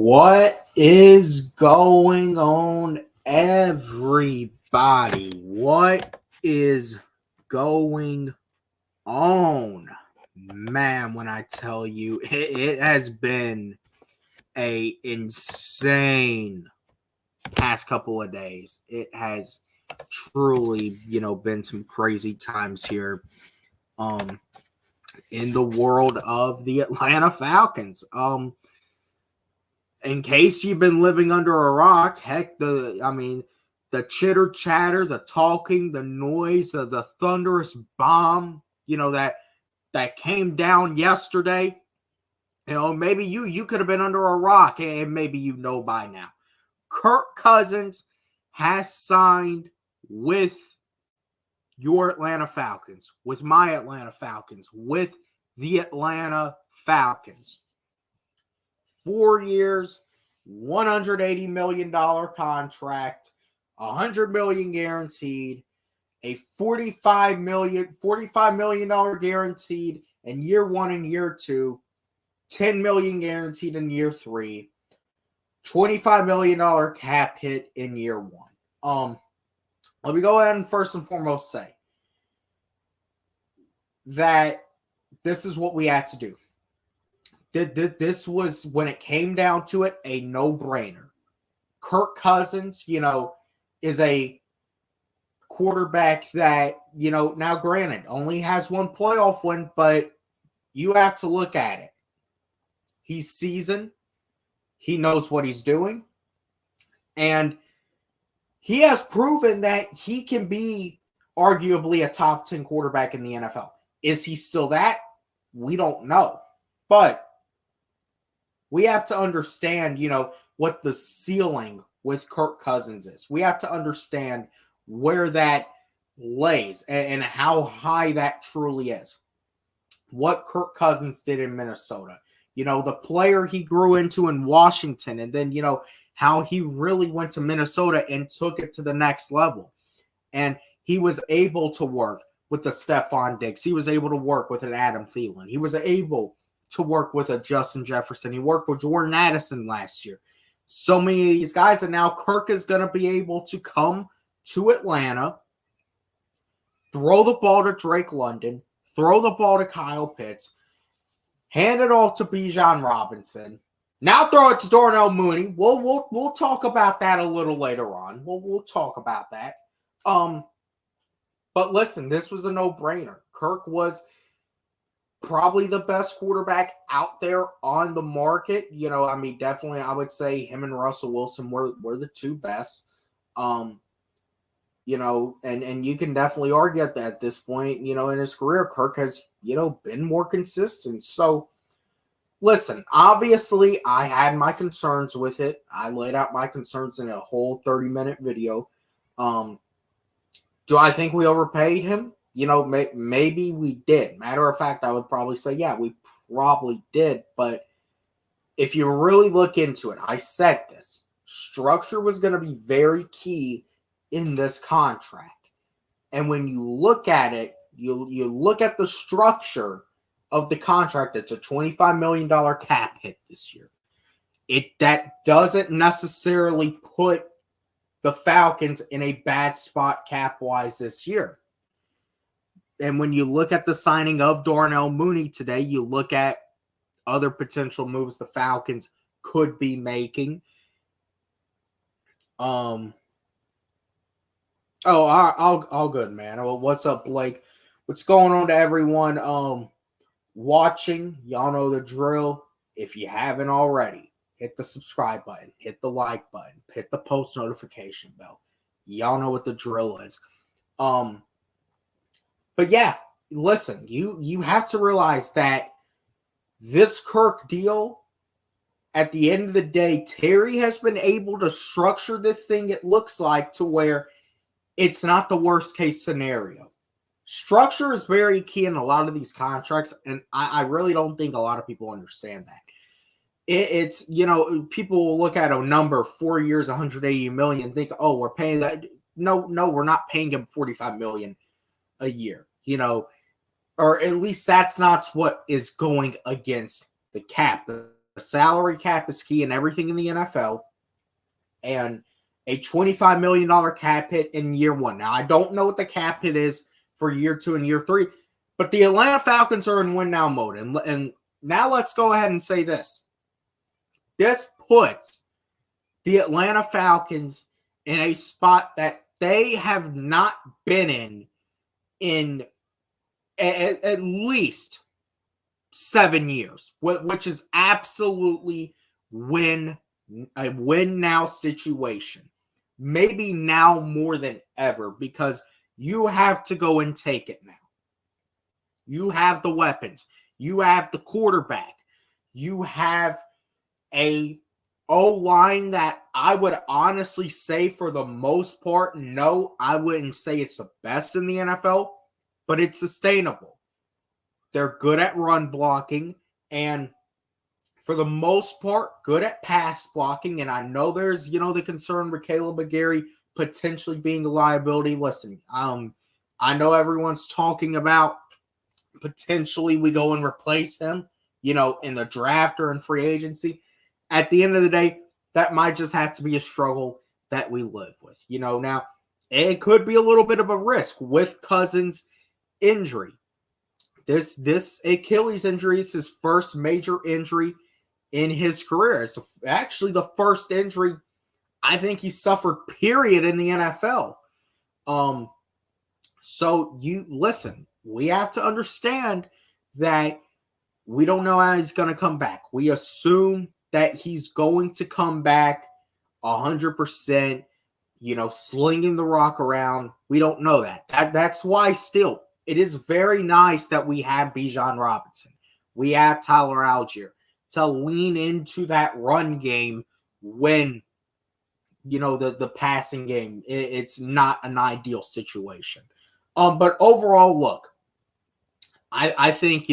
What is going on, everybody? What is going on? Man, when I tell you, it has been a insane past couple of days. It has truly, been some crazy times here in the world of the Atlanta Falcons. In case you've been living under a rock, heck, the chitter chatter, the talking, the noise, the thunderous bomb, that came down yesterday. Maybe you could have been under a rock, and maybe by now. Kirk Cousins has signed with your Atlanta Falcons, with my Atlanta Falcons, with the Atlanta Falcons. 4 years, $180 million contract, $100 million guaranteed, a $45 million guaranteed in year one and year two, $10 million guaranteed in year three, $25 million cap hit in year one. Let me go ahead and first and foremost say that this is what we had to do. This was, when it came down to it, a no-brainer. Kirk Cousins, is a quarterback that, now granted, only has one playoff win, but you have to look at it. He's seasoned. He knows what he's doing. And he has proven that he can be arguably a top 10 quarterback in the NFL. Is he still that? We don't know. But we have to understand, what the ceiling with Kirk Cousins is. We have to understand where that lays and how high that truly is. What Kirk Cousins did in Minnesota. The player he grew into in Washington, and then, how he really went to Minnesota and took it to the next level. And he was able to work with the Stephon Diggs. He was able to work with an Adam Thielen. He was able to work with a Justin Jefferson. He worked with Jordan Addison last year. So many of these guys, and now Kirk is going to be able to come to Atlanta, throw the ball to Drake London, throw the ball to Kyle Pitts, hand it off to Bijan Robinson. Now throw it to Darnell Mooney. We'll talk about that a little later on. We'll talk about that. But listen, this was a no-brainer. Kirk was probably the best quarterback out there on the market. Definitely I would say him and Russell Wilson were the two best. And you can definitely argue that at this point, in his career, Kirk has, been more consistent. So, listen, obviously I had my concerns with it. I laid out my concerns in a whole 30-minute video. Do I think we overpaid him? Maybe we did. Matter of fact, I would probably say, yeah, we probably did. But if you really look into it, I said this. Structure was going to be very key in this contract. And when you look at it, you look at the structure of the contract. It's a $25 million cap hit this year. That doesn't necessarily put the Falcons in a bad spot cap-wise this year. And when you look at the signing of Darnell Mooney today, you look at other potential moves the Falcons could be making. All good, man. Well, what's up, Blake? What's going on to everyone watching? Y'all know the drill. If you haven't already, hit the subscribe button, hit the like button, hit the post notification bell. Y'all know what the drill is. But yeah, listen, you have to realize that this Kirk deal, at the end of the day, Terry has been able to structure this thing, it looks like, to where it's not the worst case scenario. Structure is very key in a lot of these contracts, and I really don't think a lot of people understand that. It's, people will look at a number, 4 years, $180 million, and think, oh, we're paying that. No, we're not paying him $45 million a year, or at least that's not what is going against the cap. The the salary cap is key in everything in the NFL, and a $25 million cap hit in year one. Now, I don't know what the cap hit is for year 2 and year 3, but the Atlanta Falcons are in win now mode. And now let's go ahead and say this. This puts the Atlanta Falcons in a spot that they have not been in at least 7 years, which is absolutely a win now situation. Maybe now more than ever, because you have to go and take it now. You have the weapons. You have the quarterback. You have a O-line that I would honestly say for the most part, no, I wouldn't say it's the best in the NFL, but it's sustainable. They're good at run blocking and for the most part, good at pass blocking. And I know there's, the concern with Caleb McGarry potentially being a liability. Listen, I know everyone's talking about potentially we go and replace him, in the draft or in free agency. At the end of the day, that might just have to be a struggle that we live with. Now it could be a little bit of a risk with Cousins' injury. This Achilles injury is his first major injury in his career. It's actually the first injury I think he suffered, period, in the NFL. So we have to understand that we don't know how he's going to come back. We assume that he's going to come back 100%, slinging the rock around. We don't know that. That's why still it is very nice that we have Bijan Robinson. We have Tyler Algier to lean into that run game when, the passing game, it's not an ideal situation. But overall, look, I think,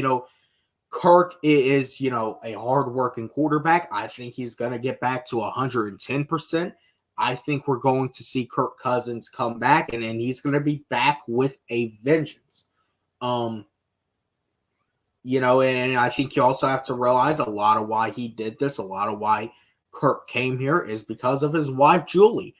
Kirk is, a hardworking quarterback. I think he's going to get back to 110%. I think we're going to see Kirk Cousins come back, and then he's going to be back with a vengeance. And I think you also have to realize a lot of why he did this, a lot of why Kirk came here is because of his wife, Julie.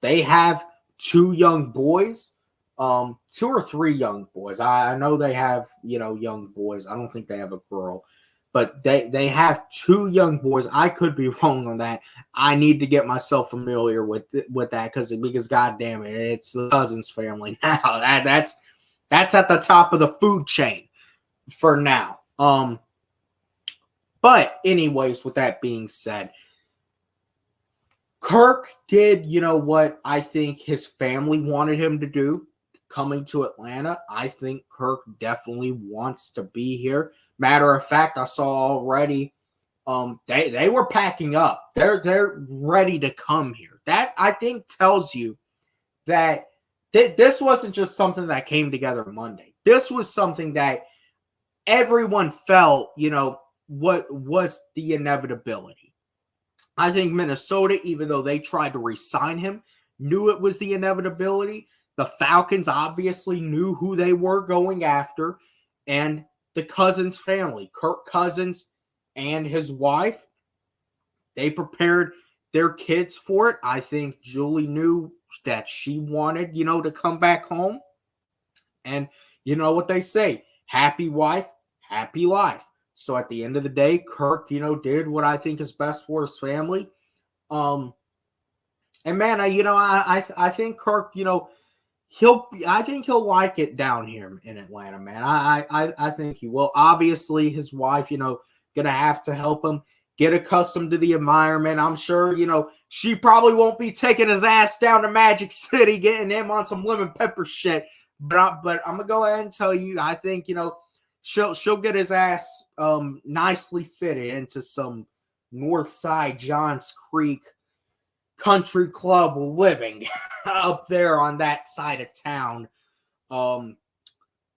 They have 2 young boys, 2 or 3 young boys. I know they have, young boys. I don't think they have a girl, but they have 2 young boys. I could be wrong on that. I need to get myself familiar with that because goddamn it, it's the Cousins family now. That's at the top of the food chain for now. But anyways, with that being said, Kirk did, what I think his family wanted him to do coming to Atlanta. I think Kirk definitely wants to be here. Matter of fact, I saw already they were packing up. They're ready to come here. That I think tells you that this wasn't just something that came together Monday. This was something that everyone felt, what was the inevitability. I think Minnesota, even though they tried to re-sign him, knew it was the inevitability. The Falcons obviously knew who they were going after. And the Cousins family, Kirk Cousins and his wife, they prepared their kids for it. I think Julie knew that she wanted, to come back home. And you know what they say, happy wife, happy life. So at the end of the day, Kirk, did what I think is best for his family. And man, I think Kirk, I think he'll like it down here in Atlanta, man. I think he will. Obviously, his wife, gonna have to help him get accustomed to the environment. I'm sure, she probably won't be taking his ass down to Magic City, getting him on some lemon pepper shit. But I'm gonna go ahead and tell you, I think, she'll get his ass nicely fitted into some North Side Johns Creek country club living up there on that side of town,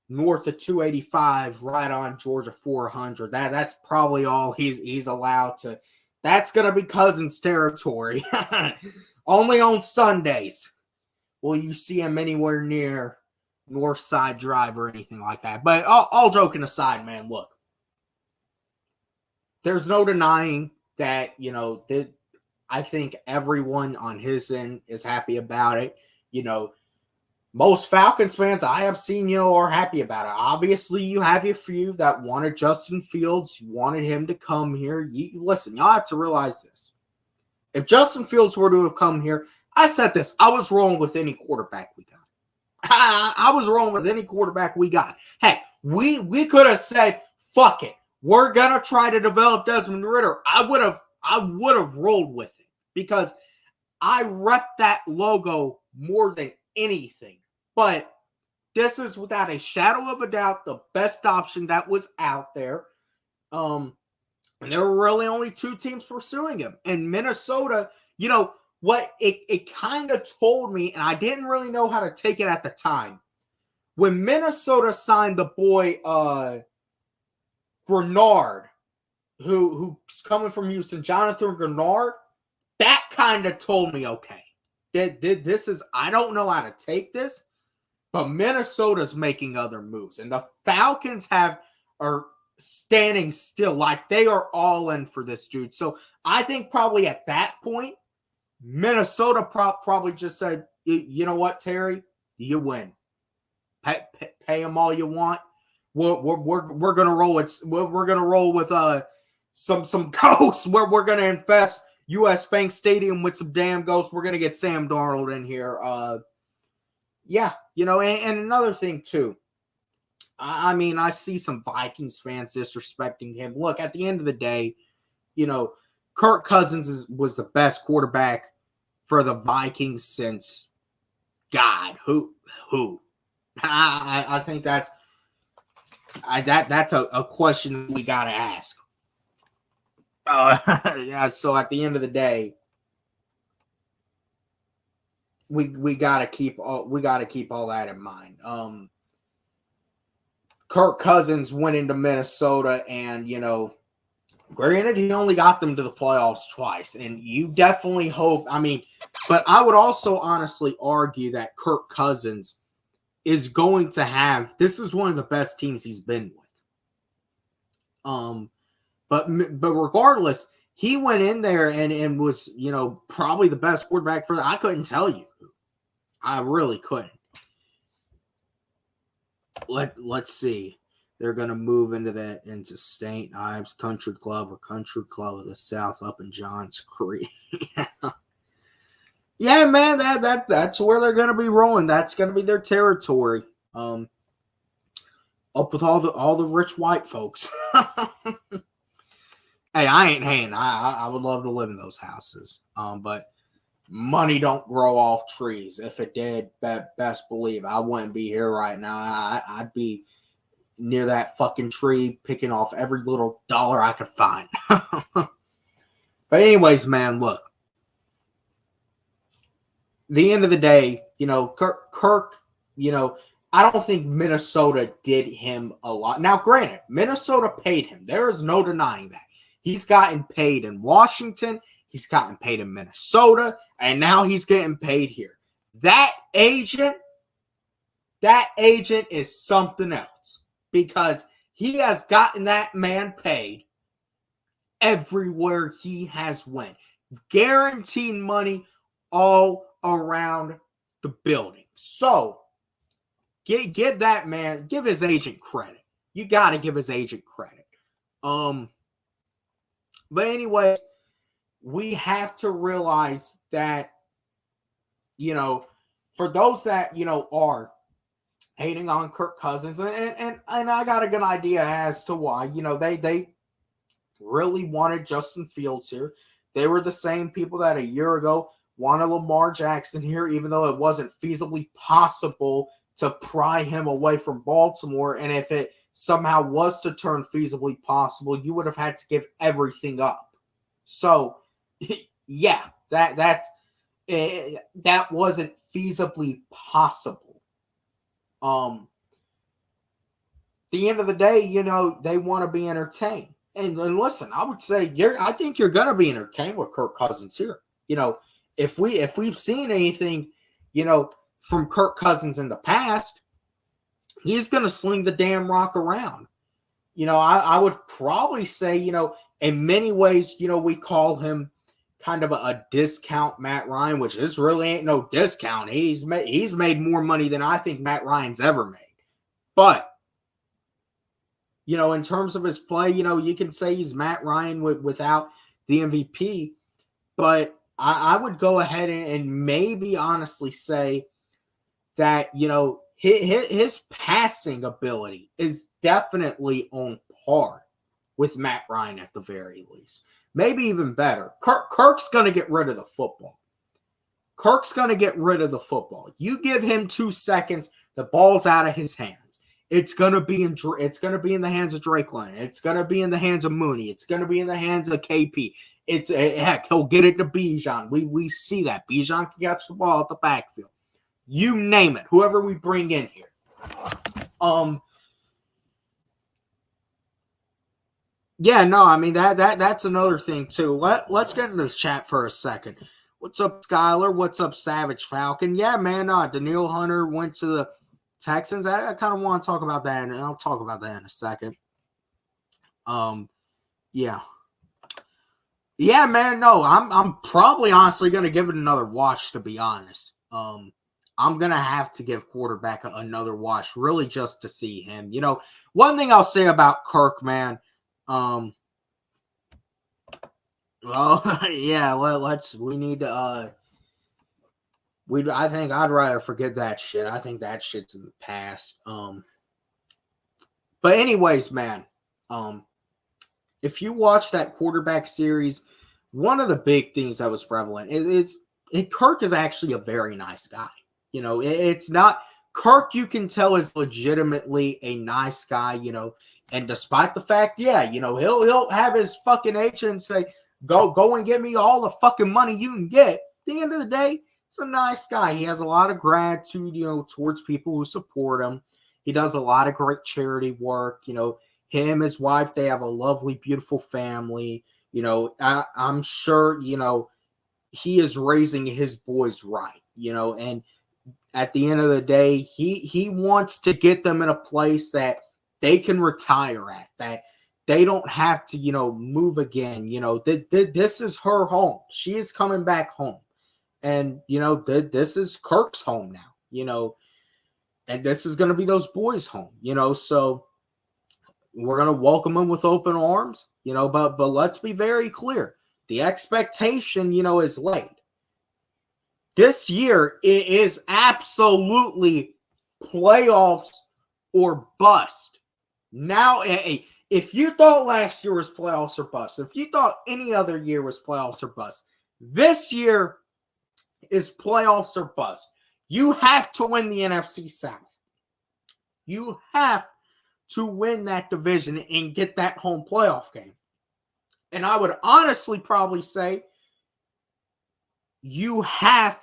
north of 285, right on Georgia 400. That's probably all he's allowed to. That's gonna be Cousins territory. Only on Sundays will you see him anywhere near North Side Drive or anything like that. But all joking aside, man, look. there's no denying that, that I think everyone on his end is happy about it. Most Falcons fans I have seen, are happy about it. Obviously, you have your few that wanted Justin Fields, wanted him to come here. Listen, y'all have to realize this. If Justin Fields were to have come here, I said this, I was rolling with any quarterback we got. I was rolling with any quarterback we got. Heck, we could have said, fuck it. We're going to try to develop Desmond Ridder. I would have rolled with it because I rep that logo more than anything. But this is without a shadow of a doubt the best option that was out there. And there were really only two teams pursuing him. And Minnesota, what it kind of told me, and I didn't really know how to take it at the time. When Minnesota signed the boy Grenard, who's coming from Houston, Jonathan Grenard, that kind of told me, okay, this is, I don't know how to take this, but Minnesota's making other moves. And the Falcons are standing still, like they are all in for this dude. So I think probably at that point, Minnesota probably just said, you know what, Terry, you win. Pay them all you want. We're gonna roll with some ghosts. We're gonna infest U.S. Bank Stadium with some damn ghosts. We're gonna get Sam Darnold in here. And another thing too. I mean, I see some Vikings fans disrespecting him. Look, at the end of the day, Kirk Cousins was the best quarterback for the Vikings since God. Who? I think that's a question we gotta ask. So at the end of the day, we gotta keep all that in mind. Kirk Cousins went into Minnesota, and granted, he only got them to the playoffs twice, and you definitely hope. I mean, but I would also honestly argue that Kirk Cousins is going to have. This is one of the best teams he's been with. But regardless, he went in there and was probably the best quarterback for that. I couldn't tell you. I really couldn't. Let's see. They're gonna move into St. Ives Country Club or Country Club of the South up in Johns Creek. Yeah, man, that's where they're gonna be rolling. That's gonna be their territory. Up with all the rich white folks. Hey, I ain't hating. I would love to live in those houses. But money don't grow off trees. If it did, best believe I wouldn't be here right now. I'd be near that fucking tree picking off every little dollar I could find. But anyways, man, look. The end of the day, Kirk, I don't think Minnesota did him a lot. Now, granted, Minnesota paid him. There is no denying that. He's gotten paid in Washington. He's gotten paid in Minnesota. And now he's getting paid here. That agent is something else. Because he has gotten that man paid everywhere he has went. Guaranteed money all around the building. So, give that man, give his agent credit. You got to give his agent credit. But anyway, we have to realize that, for those that, are hating on Kirk Cousins, and I got a good idea as to why, they really wanted Justin Fields here. They were the same people that a year ago wanted Lamar Jackson here, even though it wasn't feasibly possible to pry him away from Baltimore. And if it somehow was to turn feasibly possible, you would have had to give everything up. So, yeah, that wasn't feasibly possible. The end of the day, they want to be entertained. And listen, I would say I think you're going to be entertained with Kirk Cousins here. If we've seen anything, from Kirk Cousins in the past, he's going to sling the damn rock around. I would probably say, in many ways, we call him kind of a discount Matt Ryan, which this really ain't no discount. He's made more money than I think Matt Ryan's ever made. But, in terms of his play, you can say he's Matt Ryan without the MVP. But I would go ahead and maybe honestly say that, his passing ability is definitely on par with Matt Ryan at the very least. Maybe even better. Kirk's going to get rid of the football. You give him 2 seconds, the ball's out of his hands. It's going to be in the hands of Drake London. It's going to be in the hands of Mooney. It's going to be in the hands of KP. Heck, he'll get it to Bijan. We see that. Bijan can catch the ball at the backfield. You name it. Whoever we bring in here. Yeah, no, I mean that's another thing too. Let's get into the chat for a second. What's up, Skylar? What's up, Savage Falcon? Yeah, man, Daniil Hunter went to the Texans. I kind of want to talk about that, and I'll talk about that in a second. Yeah. Yeah, man, no, I'm probably honestly going to give it another watch, to be honest. I'm going to have to give quarterback another watch, really just to see him. One thing I'll say about Kirk, man, well, yeah, we need to, I think I'd rather forget that shit. I think that shit's in the past. But anyways, man, if you watch that quarterback series, one of the big things that was prevalent is Kirk is actually a very nice guy. It's not Kirk, you can tell, is legitimately a nice guy, and despite the fact, yeah, he'll have his fucking agent say, go and get me all the fucking money you can get. At the end of the day, he's a nice guy. He has a lot of gratitude, towards people who support him. He does a lot of great charity work. Him, his wife, they have a lovely, beautiful family. I'm sure, he is raising his boys right, and at the end of the day, he wants to get them in a place that they can retire at, that they don't have to, move again. This is her home. She is coming back home. And, this is Kirk's home now, and this is going to be those boys' home, so we're going to welcome them with open arms, but let's be very clear. The expectation, is laid. This year, it is absolutely playoffs or bust. Now, if you thought last year was playoffs or bust, if you thought any other year was playoffs or bust, this year is playoffs or bust. You have to win the NFC South. You have to win that division and get that home playoff game. And I would honestly probably say you have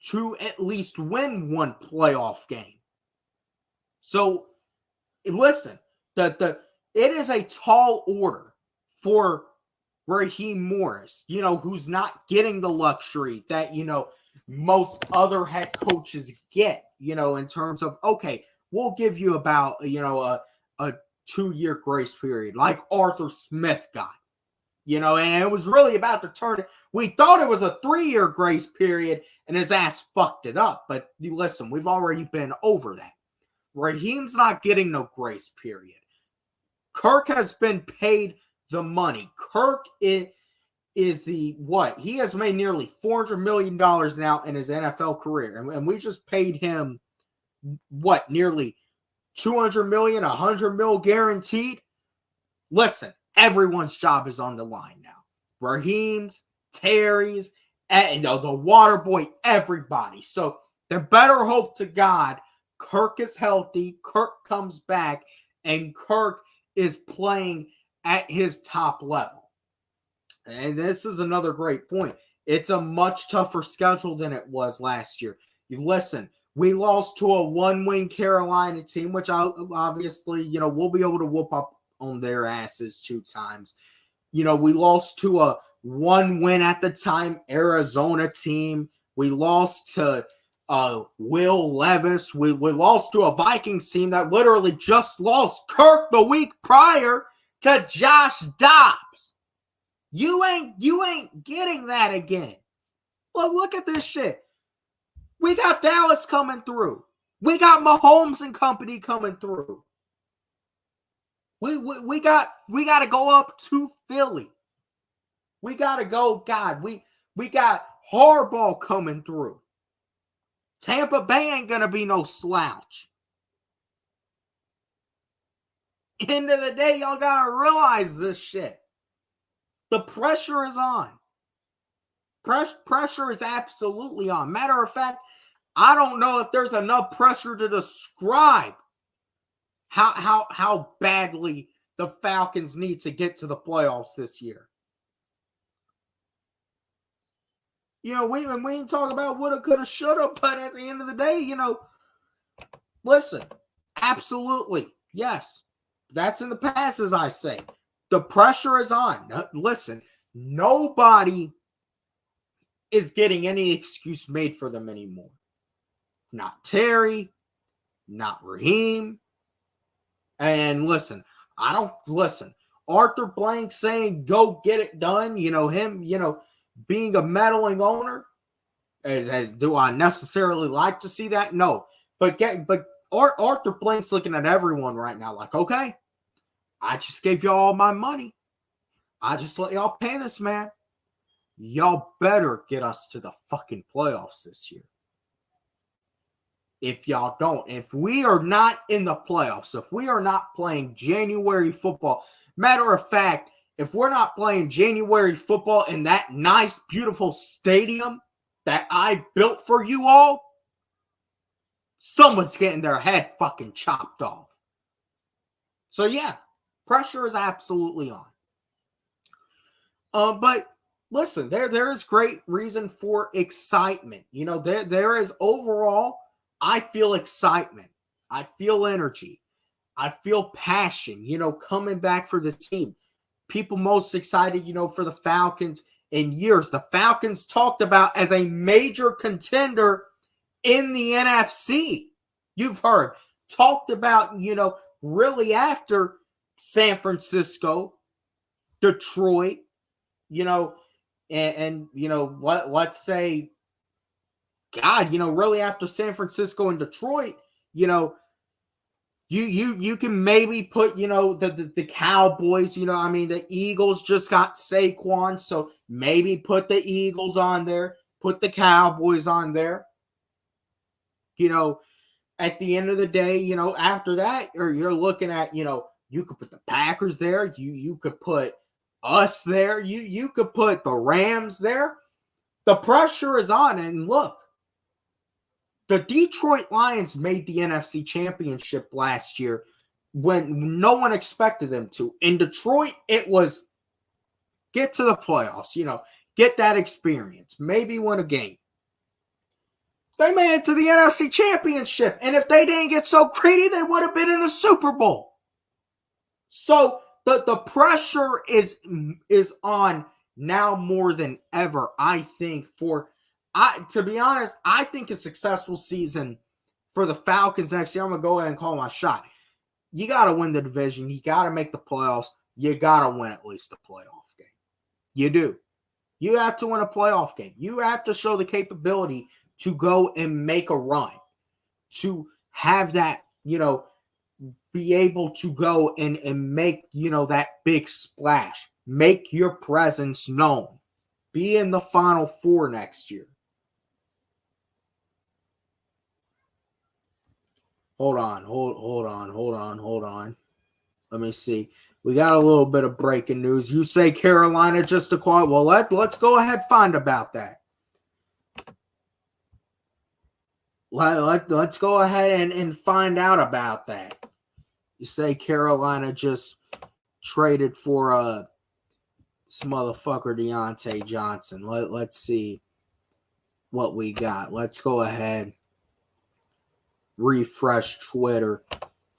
to at least win one playoff game. So, listen, it is a tall order for Raheem Morris, who's not getting the luxury that, most other head coaches get, in terms of, okay, we'll give you about, a 2-year grace period like Arthur Smith got, and it was really about to turn. We thought it was a 3-year grace period and his ass fucked it up. But listen, we've already been over that. Raheem's not getting no grace period. Kirk has been paid the money. Kirk is the what? He has made nearly $400 million now in his NFL career. And we just paid him what? Nearly $200 million, $100 million guaranteed. Listen, everyone's job is on the line now. Raheem's, Terry's, the water boy, everybody. So they better hope to God Kirk is healthy, Kirk comes back, and Kirk is playing at his top level. And this is another great point. It's a much tougher schedule than it was last year. You listen, we lost to a 1-win Carolina team, which obviously, we'll be able to whoop up on their asses 2 times. We lost to a 1-win at the time Arizona team. We lost to Will Levis. We lost to a Vikings team that literally just lost Kirk the week prior to Josh Dobbs. You ain't getting that again. Well, look at this shit. We got Dallas coming through. We got Mahomes and company coming through. We got to go up to Philly. We got to go. God, we got Harbaugh coming through. Tampa Bay ain't gonna be no slouch. End of the day, y'all gotta realize this shit. The pressure is on. Pressure is absolutely on. Matter of fact, I don't know if there's enough pressure to describe how badly the Falcons need to get to the playoffs this year. We ain't talk about woulda, coulda, shoulda, but at the end of the day, listen, absolutely, yes, that's in the past, as I say. The pressure is on. Listen, nobody is getting any excuse made for them anymore. Not Terry, not Raheem. And listen, Arthur Blank saying, go get it done, him, being a meddling owner, as do I necessarily like to see that? No. But Arthur Blank's looking at everyone right now like, okay, I just gave y'all my money. I just let y'all pay this man. Y'all better get us to the fucking playoffs this year. If y'all don't, if we are not in the playoffs, if we are not playing January football, matter of fact, if we're not playing January football in that nice, beautiful stadium that I built for you all, someone's getting their head fucking chopped off. So yeah, pressure is absolutely on. But listen, there is great reason for excitement. There is overall, I feel excitement. I feel energy. I feel passion, coming back for the team. People most excited, for the Falcons in years. The Falcons talked about as a major contender in the NFC. You've heard. Talked about, really after San Francisco, Detroit, and let's say, God, really after San Francisco and Detroit, you can maybe put, the Cowboys, the Eagles just got Saquon, so maybe put the Eagles on there, put the Cowboys on there. At the end of the day, after that, or you're looking at, you could put the Packers there, you could put us there, you could put the Rams there. The pressure is on, and look, the Detroit Lions made the NFC Championship last year when no one expected them to. In Detroit, it was get to the playoffs, get that experience, maybe win a game. They made it to the NFC Championship, and if they didn't get so greedy, they would have been in the Super Bowl. So the pressure is on now more than ever, I think, to be honest, I think a successful season for the Falcons next year. I'm going to go ahead and call my shot. You got to win the division. You got to make the playoffs. You got to win at least a playoff game. You do. You have to win a playoff game. You have to show the capability to go and make a run, to have that, be able to go and make, that big splash, make your presence known, be in the Final Four next year. Hold on. Let me see. We got a little bit of breaking news. You say Carolina just acquired. Well, let's go ahead and find about that. Let's go ahead and find out about that. You say Carolina just traded for this motherfucker Deontay Johnson. Let's see what we got. Let's go ahead. Refresh Twitter.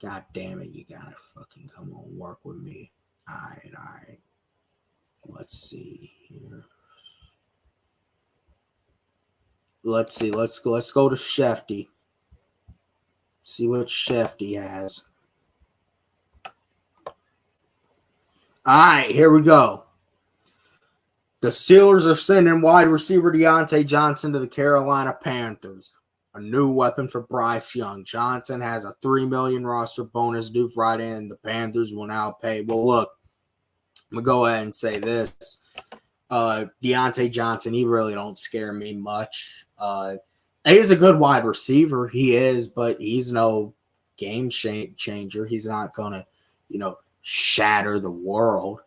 God damn it, you gotta fucking come on, work with me. All right. Let's see here. Let's see. Let's go to Shefty. See what Shefty has. All right, here we go. The Steelers are sending wide receiver Deontay Johnson to the Carolina Panthers. A new weapon for Bryce Young. Johnson has a $3 million roster bonus due Friday, and the Panthers will now pay. Well, look, I'm going to go ahead and say this. Deontay Johnson, he really don't scare me much. He's a good wide receiver. He is, but he's no game changer. He's not going to, shatter the world.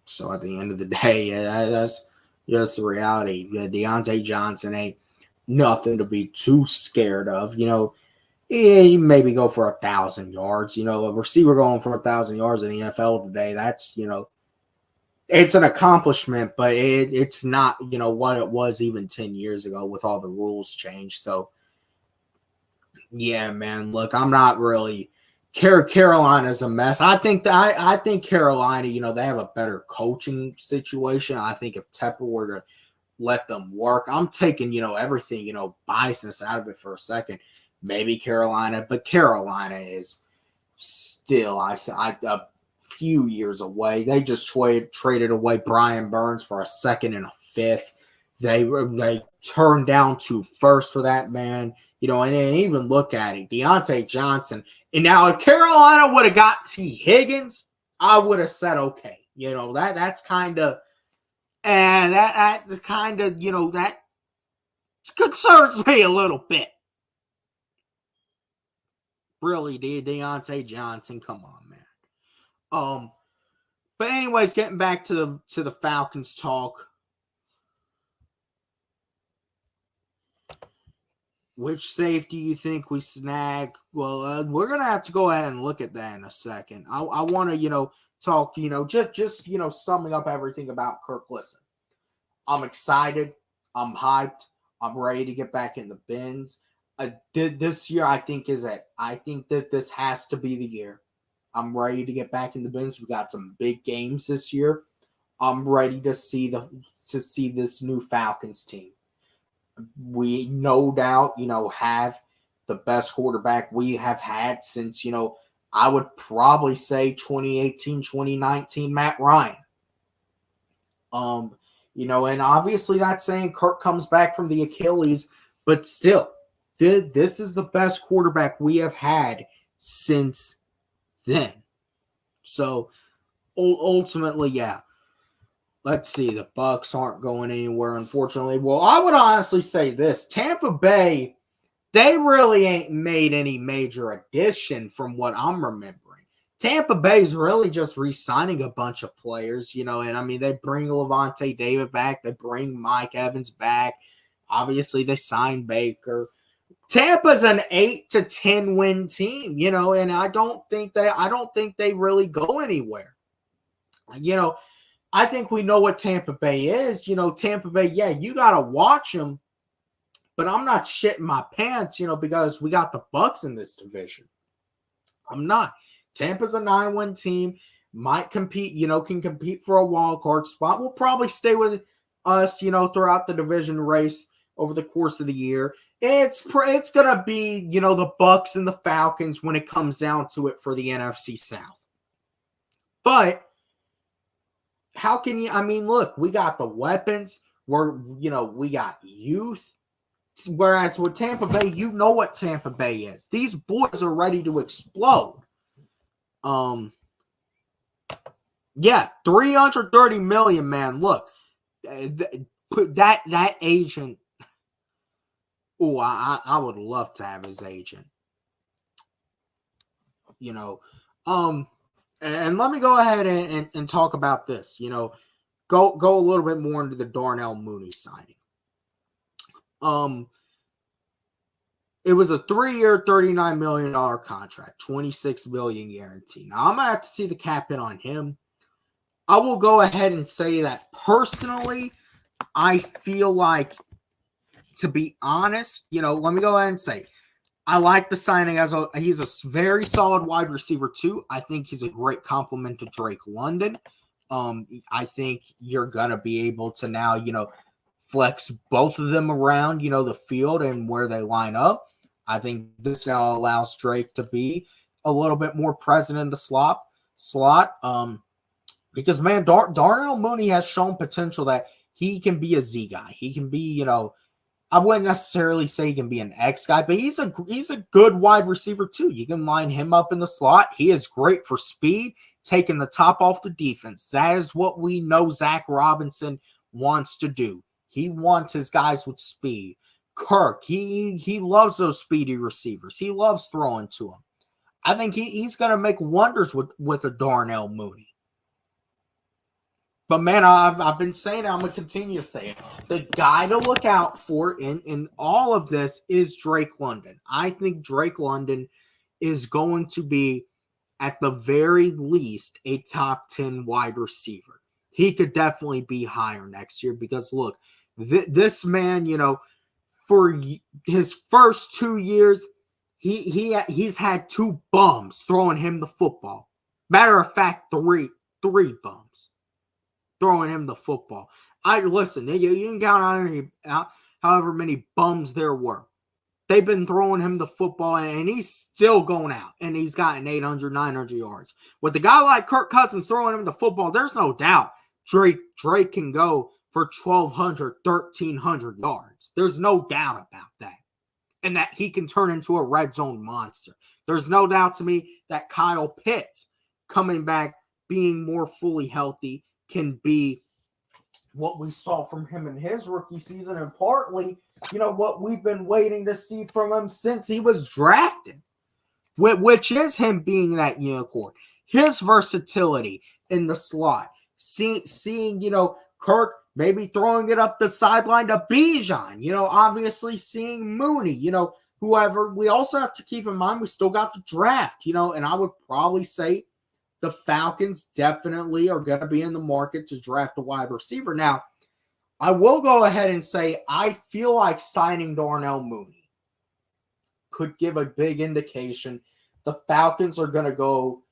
So at the end of the day, that's just the reality. Deontay Johnson ain't nothing to be too scared of. You maybe go for 1,000 yards. A receiver going for 1,000 yards in the NFL today, that's, it's an accomplishment, but it's not, what it was even 10 years ago with all the rules changed. So, yeah, man, look, I'm not really – Carolina's a mess. I think Carolina, they have a better coaching situation. I think if Tepper were to let them work, I'm taking, everything, biasness out of it for a second. Maybe Carolina, but Carolina is still, a few years away. They just traded away Brian Burns for a second and a fifth. They turned down 2 firsts for that man. And even look at it, Deontay Johnson. And now if Carolina would have got T. Higgins, I would have said, okay. That's kind of, and that kind of, that concerns me a little bit. Really, Deontay Johnson, come on, man. But anyways, getting back to the Falcons talk. Which safety you think we snag? Well, we're going to have to go ahead and look at that in a second. I want to, talk, just summing up everything about Kirk. Listen, I'm excited. I'm hyped. I'm ready to get back in the bins. This year, I think that this has to be the year. I'm ready to get back in the bins. We got some big games this year. I'm ready to see this new Falcons team. We no doubt, have the best quarterback we have had since, I would probably say 2018, 2019, Matt Ryan. And obviously that's saying Kirk comes back from the Achilles, but still, this is the best quarterback we have had since then. So ultimately, yeah. Let's see. The Bucs aren't going anywhere, unfortunately. Well, I would honestly say this. Tampa Bay, they really ain't made any major addition from what I'm remembering. Tampa Bay's really just re-signing a bunch of players, and I mean, they bring Levante David back. They bring Mike Evans back. Obviously, they signed Baker. Tampa's an 8 to 10 win team, and I don't think they really go anywhere. I think we know what Tampa Bay is. Tampa Bay, yeah, you got to watch them, but I'm not shitting my pants, because we got the Bucs in this division. I'm not. Tampa's a 9-win team, might compete, can compete for a wild card spot. We'll probably stay with us, throughout the division race over the course of the year. It's going to be, the Bucs and the Falcons when it comes down to it for the NFC South. But how can you, look, we got the weapons. We got youth. Whereas with Tampa Bay, you know what Tampa Bay is. These boys are ready to explode. Yeah, $330 million, man. Look, put that agent. Oh, I would love to have his agent. And let me go ahead and talk about this. Go a little bit more into the Darnell Mooney signing. It was a 3-year, $39 million contract, $26 million guaranteed. Now I'm gonna have to see the cap hit on him. I will go ahead and say that personally, I feel like, to be honest, let me go ahead and say, I like the signing he's a very solid wide receiver too. I think he's a great compliment to Drake London. I think you're going to be able to now, flex both of them around, the field and where they line up. I think this now allows Drake to be a little bit more present in the slot. Because, man, Darnell Mooney has shown potential that he can be a Z guy. He can be, I wouldn't necessarily say he can be an X guy, but he's a good wide receiver too. You can line him up in the slot. He is great for speed, taking the top off the defense. That is what we know Zach Robinson wants to do. He wants his guys with speed. Kirk, he loves those speedy receivers. He loves throwing to them. I think he's going to make wonders with a Darnell Mooney. But, man, I've been saying it. I'm going to continue to say it. The guy to look out for in all of this is Drake London. I think Drake London is going to be, at the very least, a top 10 wide receiver. He could definitely be higher next year because, look, this man, for his first 2 years, he's had 2 bums throwing him the football. Matter of fact, three bums throwing him the football. Listen, you can count on however many bums there were. They've been throwing him the football, and he's still going out, and he's gotten 800, 900 yards. With a guy like Kirk Cousins throwing him the football, there's no doubt Drake can go for 1,200, 1,300 yards. There's no doubt about that. And that he can turn into a red zone monster. There's no doubt to me that Kyle Pitts, coming back, being more fully healthy, can be what we saw from him in his rookie season, and partly, what we've been waiting to see from him since he was drafted, which is him being that unicorn. His versatility in the slot, seeing Kirk maybe throwing it up the sideline to Bijan, obviously seeing Mooney, whoever. We also have to keep in mind we still got the draft, and I would probably say the Falcons definitely are going to be in the market to draft a wide receiver. Now, I will go ahead and say I feel like signing Darnell Mooney could give a big indication the Falcons are going to go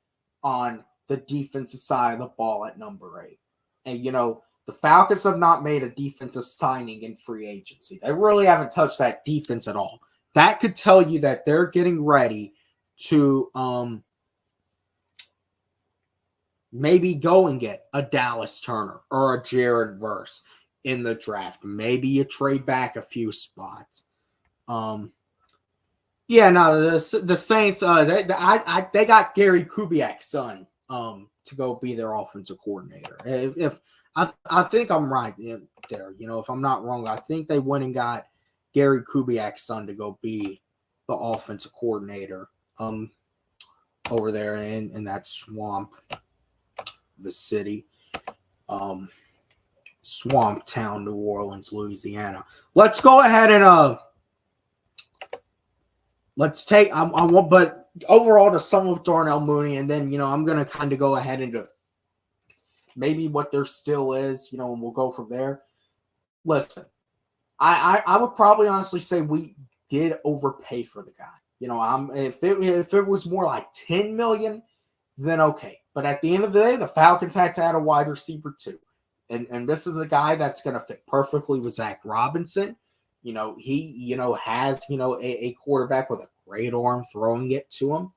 on the defensive side of the ball at number 8. And, the Falcons have not made a defensive signing in free agency. They really haven't touched that defense at all. That could tell you that they're getting ready to maybe go and get a Dallas Turner or a Jared Verse in the draft. Maybe you trade back a few spots. The Saints, they got Gary Kubiak's son to go be their offensive coordinator. If I think I'm right there, if I'm not wrong, I think they went and got Gary Kubiak's son to go be the offensive coordinator over there in that swamp. The city, Swamp Town, New Orleans, Louisiana. Let's go ahead and let's take. But overall, to sum of Darnell Mooney, and then I'm gonna kind of go ahead into maybe what there still is, and we'll go from there. Listen, I would probably honestly say we did overpay for the guy. If it was more like $10 million, then okay. But at the end of the day, the Falcons had to add a wide receiver too. And this is a guy that's going to fit perfectly with Zach Robinson. He has, a quarterback with a great arm throwing it to him.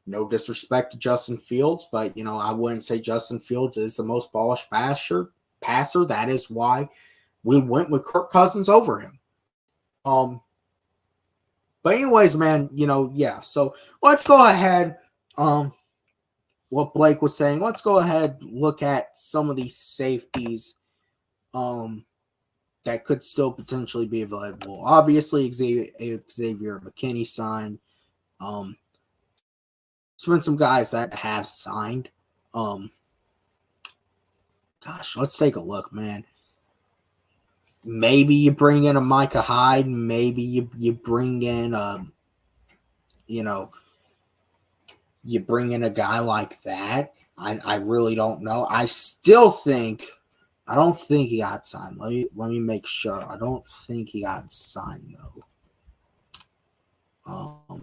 No disrespect to Justin Fields, but, I wouldn't say Justin Fields is the most polished passer. That is why we went with Kirk Cousins over him. But anyways, man, so let's go ahead. What Blake was saying, let's go ahead look at some of these safeties that could still potentially be available. Obviously, Xavier McKinney signed. There's been some guys that have signed. Let's take a look, man. Maybe you bring in a Micah Hyde. Maybe you bring in you bring in a guy like that. I really don't know. I don't think he got signed. Let me make sure. I don't think he got signed though.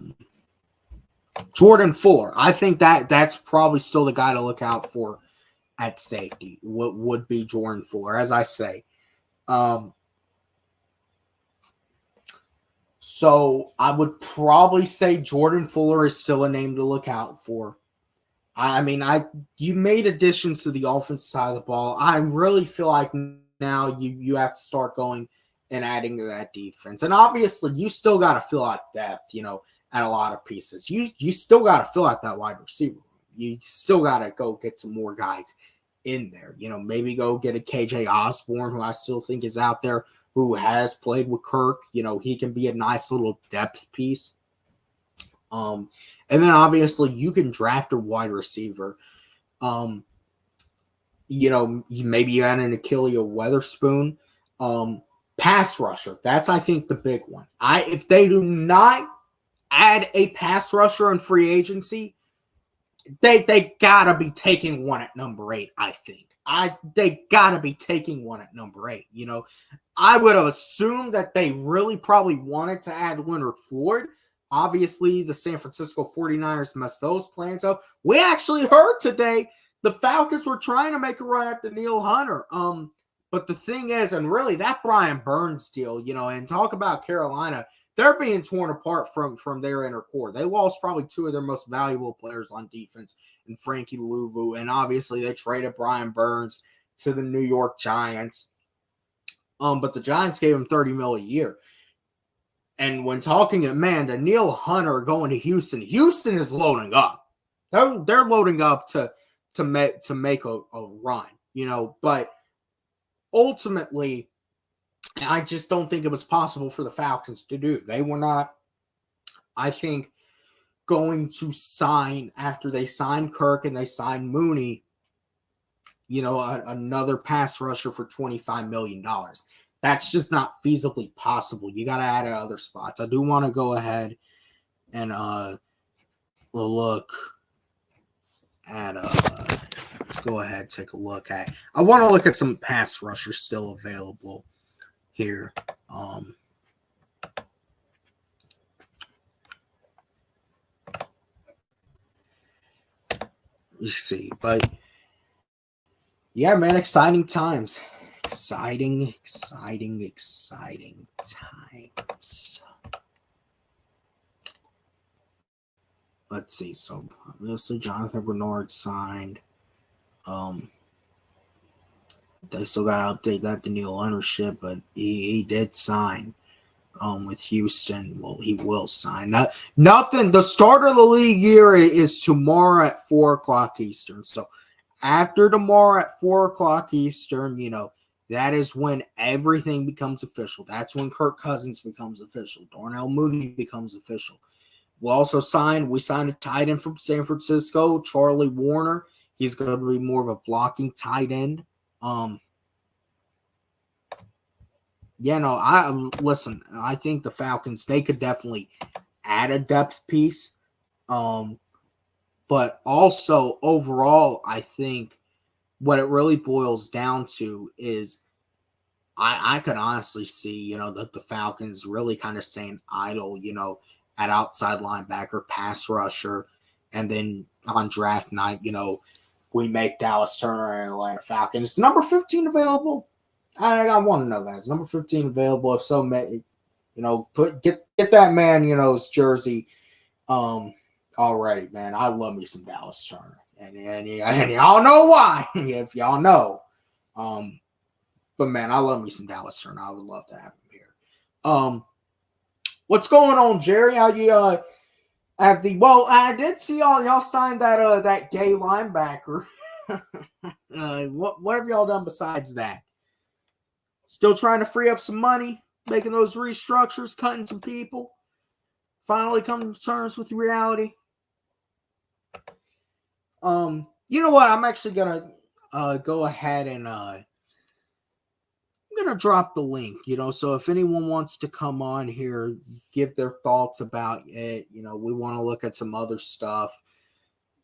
Jordan Fuller. I think that's probably still the guy to look out for at safety. What would be Jordan Fuller, as I say. So I would probably say Jordan Fuller is still a name to look out for. You made additions to the offensive side of the ball. I really feel like now you have to start going and adding to that defense. And obviously, you still got to fill out depth, at a lot of pieces. You still got to fill out that wide receiver. You still got to go get some more guys in there. Maybe go get a KJ Osborne, who I still think is out there, who has played with Kirk. He can be a nice little depth piece. And then obviously you can draft a wide receiver. Maybe you add an Achilles Weatherspoon. Pass rusher. That's, I think, the big one. If they do not add a pass rusher in free agency, they gotta be taking one at number 8, I think. They gotta be taking one at number 8. I would have assumed that they really probably wanted to add Leonard Floyd. Obviously, the San Francisco 49ers messed those plans up. We actually heard today the Falcons were trying to make a run at Darnell Hunter. But the thing is, and really that Brian Burns deal, and talk about Carolina, they're being torn apart from their inner core. They lost probably 2 of their most valuable players on defense in Frankie Louvu, and obviously they traded Brian Burns to the New York Giants. But the Giants gave him $30 million a year. And when talking at Darnell Hunter going to Houston is loading up. They're loading up to make a run, but ultimately, I just don't think it was possible for the Falcons to do. They were not, I think, going to sign, after they signed Kirk and they signed Mooney, another pass rusher for $25 million. That's just not feasibly possible. You got to add at other spots. I do want to go ahead and look at let's go ahead, take a look at. I want to look at some pass rushers still available here. Let's see, but yeah, man, exciting times. Exciting times. Let's see. So obviously Jonathan Bernard signed. They still got to update that Darnell ownership, but he did sign with Houston. Well, he will sign. Nothing. The start of the league year is tomorrow at 4:00 Eastern. So after tomorrow at 4:00 Eastern, that is when everything becomes official. That's when Kirk Cousins becomes official. Darnell Mooney becomes official. We signed a tight end from San Francisco, Charlie Warner. He's going to be more of a blocking tight end. I think the Falcons, they could definitely add a depth piece. But also overall, I think what it really boils down to is I could honestly see, that the Falcons really kind of staying idle, at outside linebacker, pass rusher, and then on draft night, we make Dallas Turner and Atlanta Falcons. Is number 15 available? I want to know that. Is number 15 available? If so, get that man, his jersey already, man. I love me some Dallas Turner. And y'all know why, if y'all know. But man, I love me some Dallas Turner. I would love to have him here. What's going on, Jerry? How you have the? Well, I did see y'all signed that gay linebacker. What have y'all done besides that? Still trying to free up some money, making those restructures, cutting some people. Finally come to terms with reality. You know what? I'm actually gonna go ahead and I'm gonna drop the link. So if anyone wants to come on here, give their thoughts about it. We want to look at some other stuff.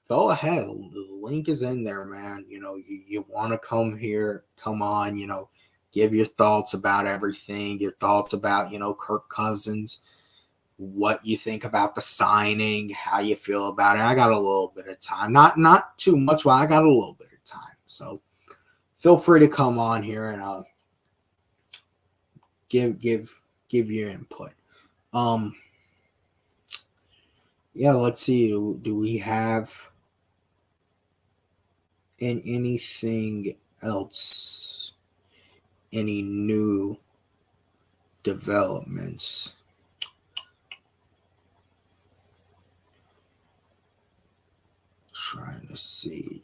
Go ahead. The link is in there, man. You want to come here, come on. Give your thoughts about everything. Your thoughts about Kirk Cousins. What you think about the signing, how you feel about it. I got a little bit of time. Not too much, but I got a little bit of time. So feel free to come on here and give your input. Yeah, let's see. Do we have And anything else? Any new developments? Trying to see.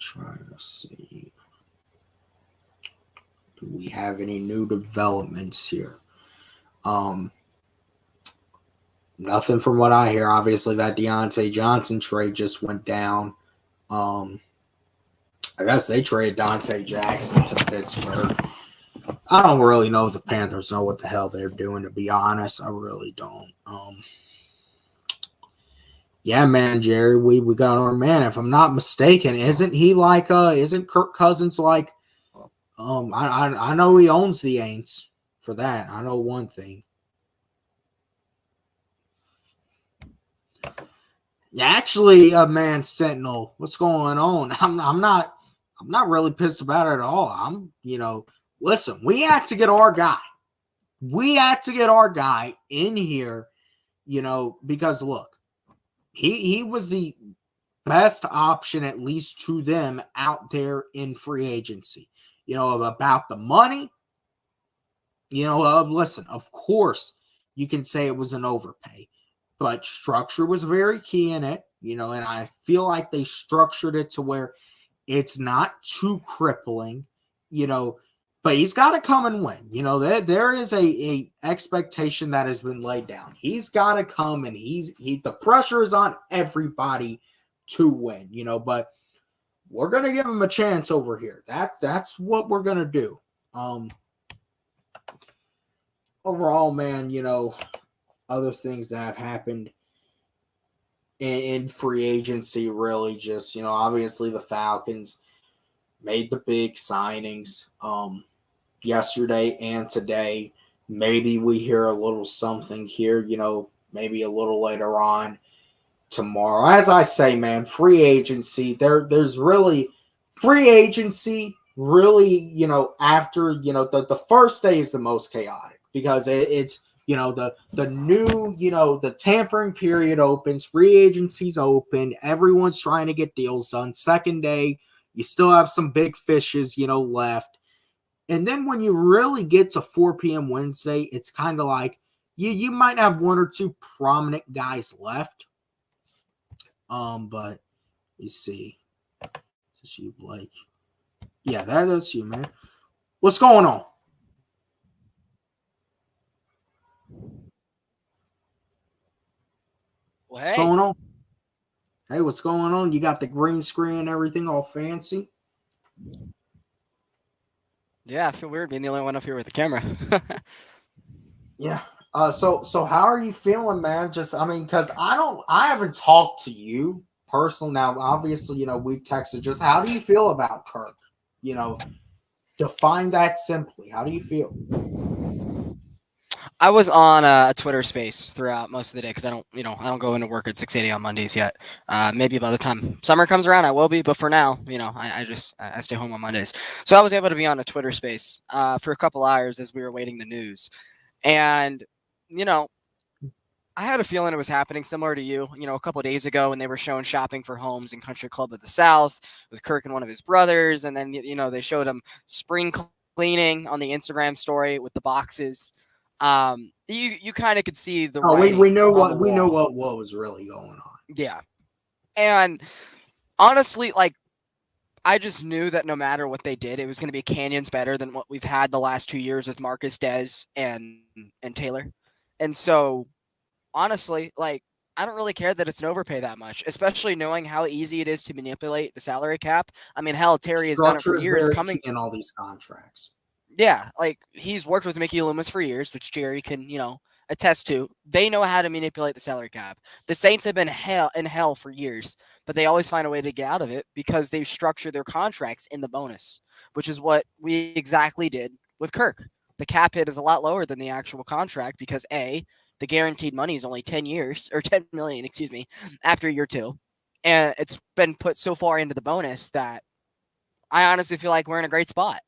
Do we have any new developments here? Nothing from what I hear. Obviously, that Deontay Johnson trade just went down. I guess they traded Dante Jackson to Pittsburgh. I don't really know if the Panthers know what the hell they're doing, to be honest. I really don't. Yeah, man, Jerry, we got our man. If I'm not mistaken, isn't he like isn't Kirk Cousins like I know he owns the Aints for that. I know one thing. Actually, man, Sentinel, what's going on? I'm not really pissed about it at all. Listen, we had to get our guy. We had to get our guy in here, because look, he was the best option, at least to them, out there in free agency. About the money, listen, of course, you can say it was an overpay. But structure was very key in it, and I feel like they structured it to where it's not too crippling, but he's got to come and win. There is a expectation that has been laid down. He's got to come, and the pressure is on everybody to win, but we're going to give him a chance over here. That's what we're going to do. Overall, man, other things that have happened in free agency, really just, obviously the Falcons made the big signings yesterday and today. Maybe we hear a little something here, maybe a little later on tomorrow. As I say, man, free agency, there's really free agency really, after, the first day is the most chaotic because it's, the new, the tampering period opens, free agency's open, everyone's trying to get deals done. Second day, you still have some big fishes, left. And then when you really get to 4 p.m. Wednesday, it's kind of like you might have one or two prominent guys left. But you see, it's you, Blake. Yeah, that's you, man. What's going on? Well, What's going on? Hey, what's going on? You got the green screen and everything all fancy? Yeah, I feel weird being the only one up here with the camera. Yeah. So how are you feeling, man? Because I haven't talked to you personally. Now, obviously, we've texted. Just how do you feel about Kirk? Define that simply. How do you feel? I was on a Twitter space throughout most of the day because I don't go into work at 6:80 on Mondays yet. Maybe by the time summer comes around, I will be. But for now, I stay home on Mondays. So I was able to be on a Twitter space for a couple hours as we were waiting the news. And, I had a feeling it was happening similar to you, a couple of days ago when they were showing shopping for homes in Country Club of the South with Kirk and one of his brothers. And then, they showed him spring cleaning on the Instagram story with the boxes. You kind of could see the writing. We know what was really going on. Yeah. And honestly, I just knew that no matter what they did, it was going to be canyons better than what we've had the last 2 years with Marcus Dez and Taylor. And so, honestly, I don't really care that it's an overpay that much, especially knowing how easy it is to manipulate the salary cap. I mean, hell, Terry has done it for years coming in all these contracts. Yeah, he's worked with Mickey Loomis for years, which Jerry can, attest to. They know how to manipulate the salary cap. The Saints have been in hell for years, but they always find a way to get out of it because they've structured their contracts in the bonus, which is what we exactly did with Kirk. The cap hit is a lot lower than the actual contract because A, the guaranteed money is only 10 years or 10 million, after year 2. And it's been put so far into the bonus that I honestly feel like we're in a great spot.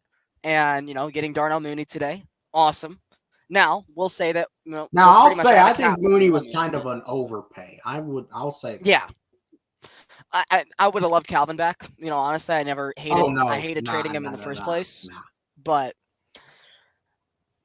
And, getting Darnell Mooney today, awesome. Now, we'll say that, now I'll say I think Mooney was kind of an overpay. I'll say that. Yeah. I would have loved Calvin back. Honestly, I hated trading him in the first place. But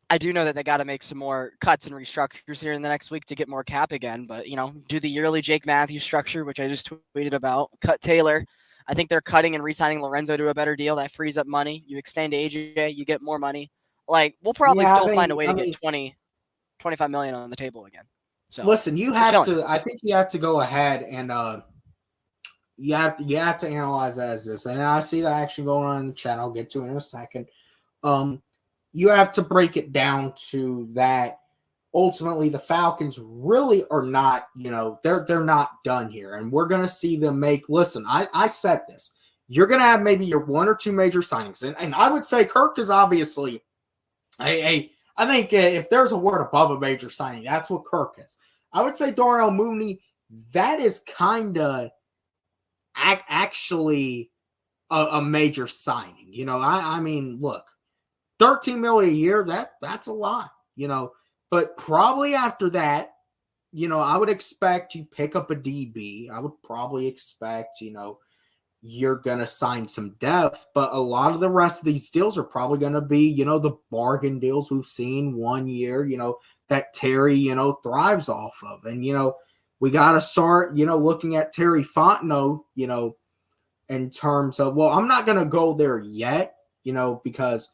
I do know that they got to make some more cuts and restructures here in the next week to get more cap again. But, do the yearly Jake Matthews structure, which I just tweeted about. Cut Taylor. I think they're cutting and re-signing Lorenzo to a better deal. That frees up money. You extend AJ, you get more money. We'll probably find a way to get 25 million on the table again. So listen, I think you have to go ahead and you have to analyze that as this. And I see that action going on in the chat. I'll get to it in a second. You have to break it down to that ultimately the Falcons really are not, they're not done here. And we're going to see them listen, I said this. You're going to have maybe your one or two major signings. And I would say Kirk is obviously I think if there's a word above a major signing, that's what Kirk is. I would say Darnell Mooney, that is kind of actually a major signing. I mean, look, $13 million a year, that's a lot, but probably after that, I would expect you pick up a DB. I would probably expect, you're going to sign some depth, but a lot of the rest of these deals are probably going to be, the bargain deals we've seen 1 year, that Terry, thrives off of. And, we got to start, looking at Terry Fontenot, in terms of, well, I'm not going to go there yet, because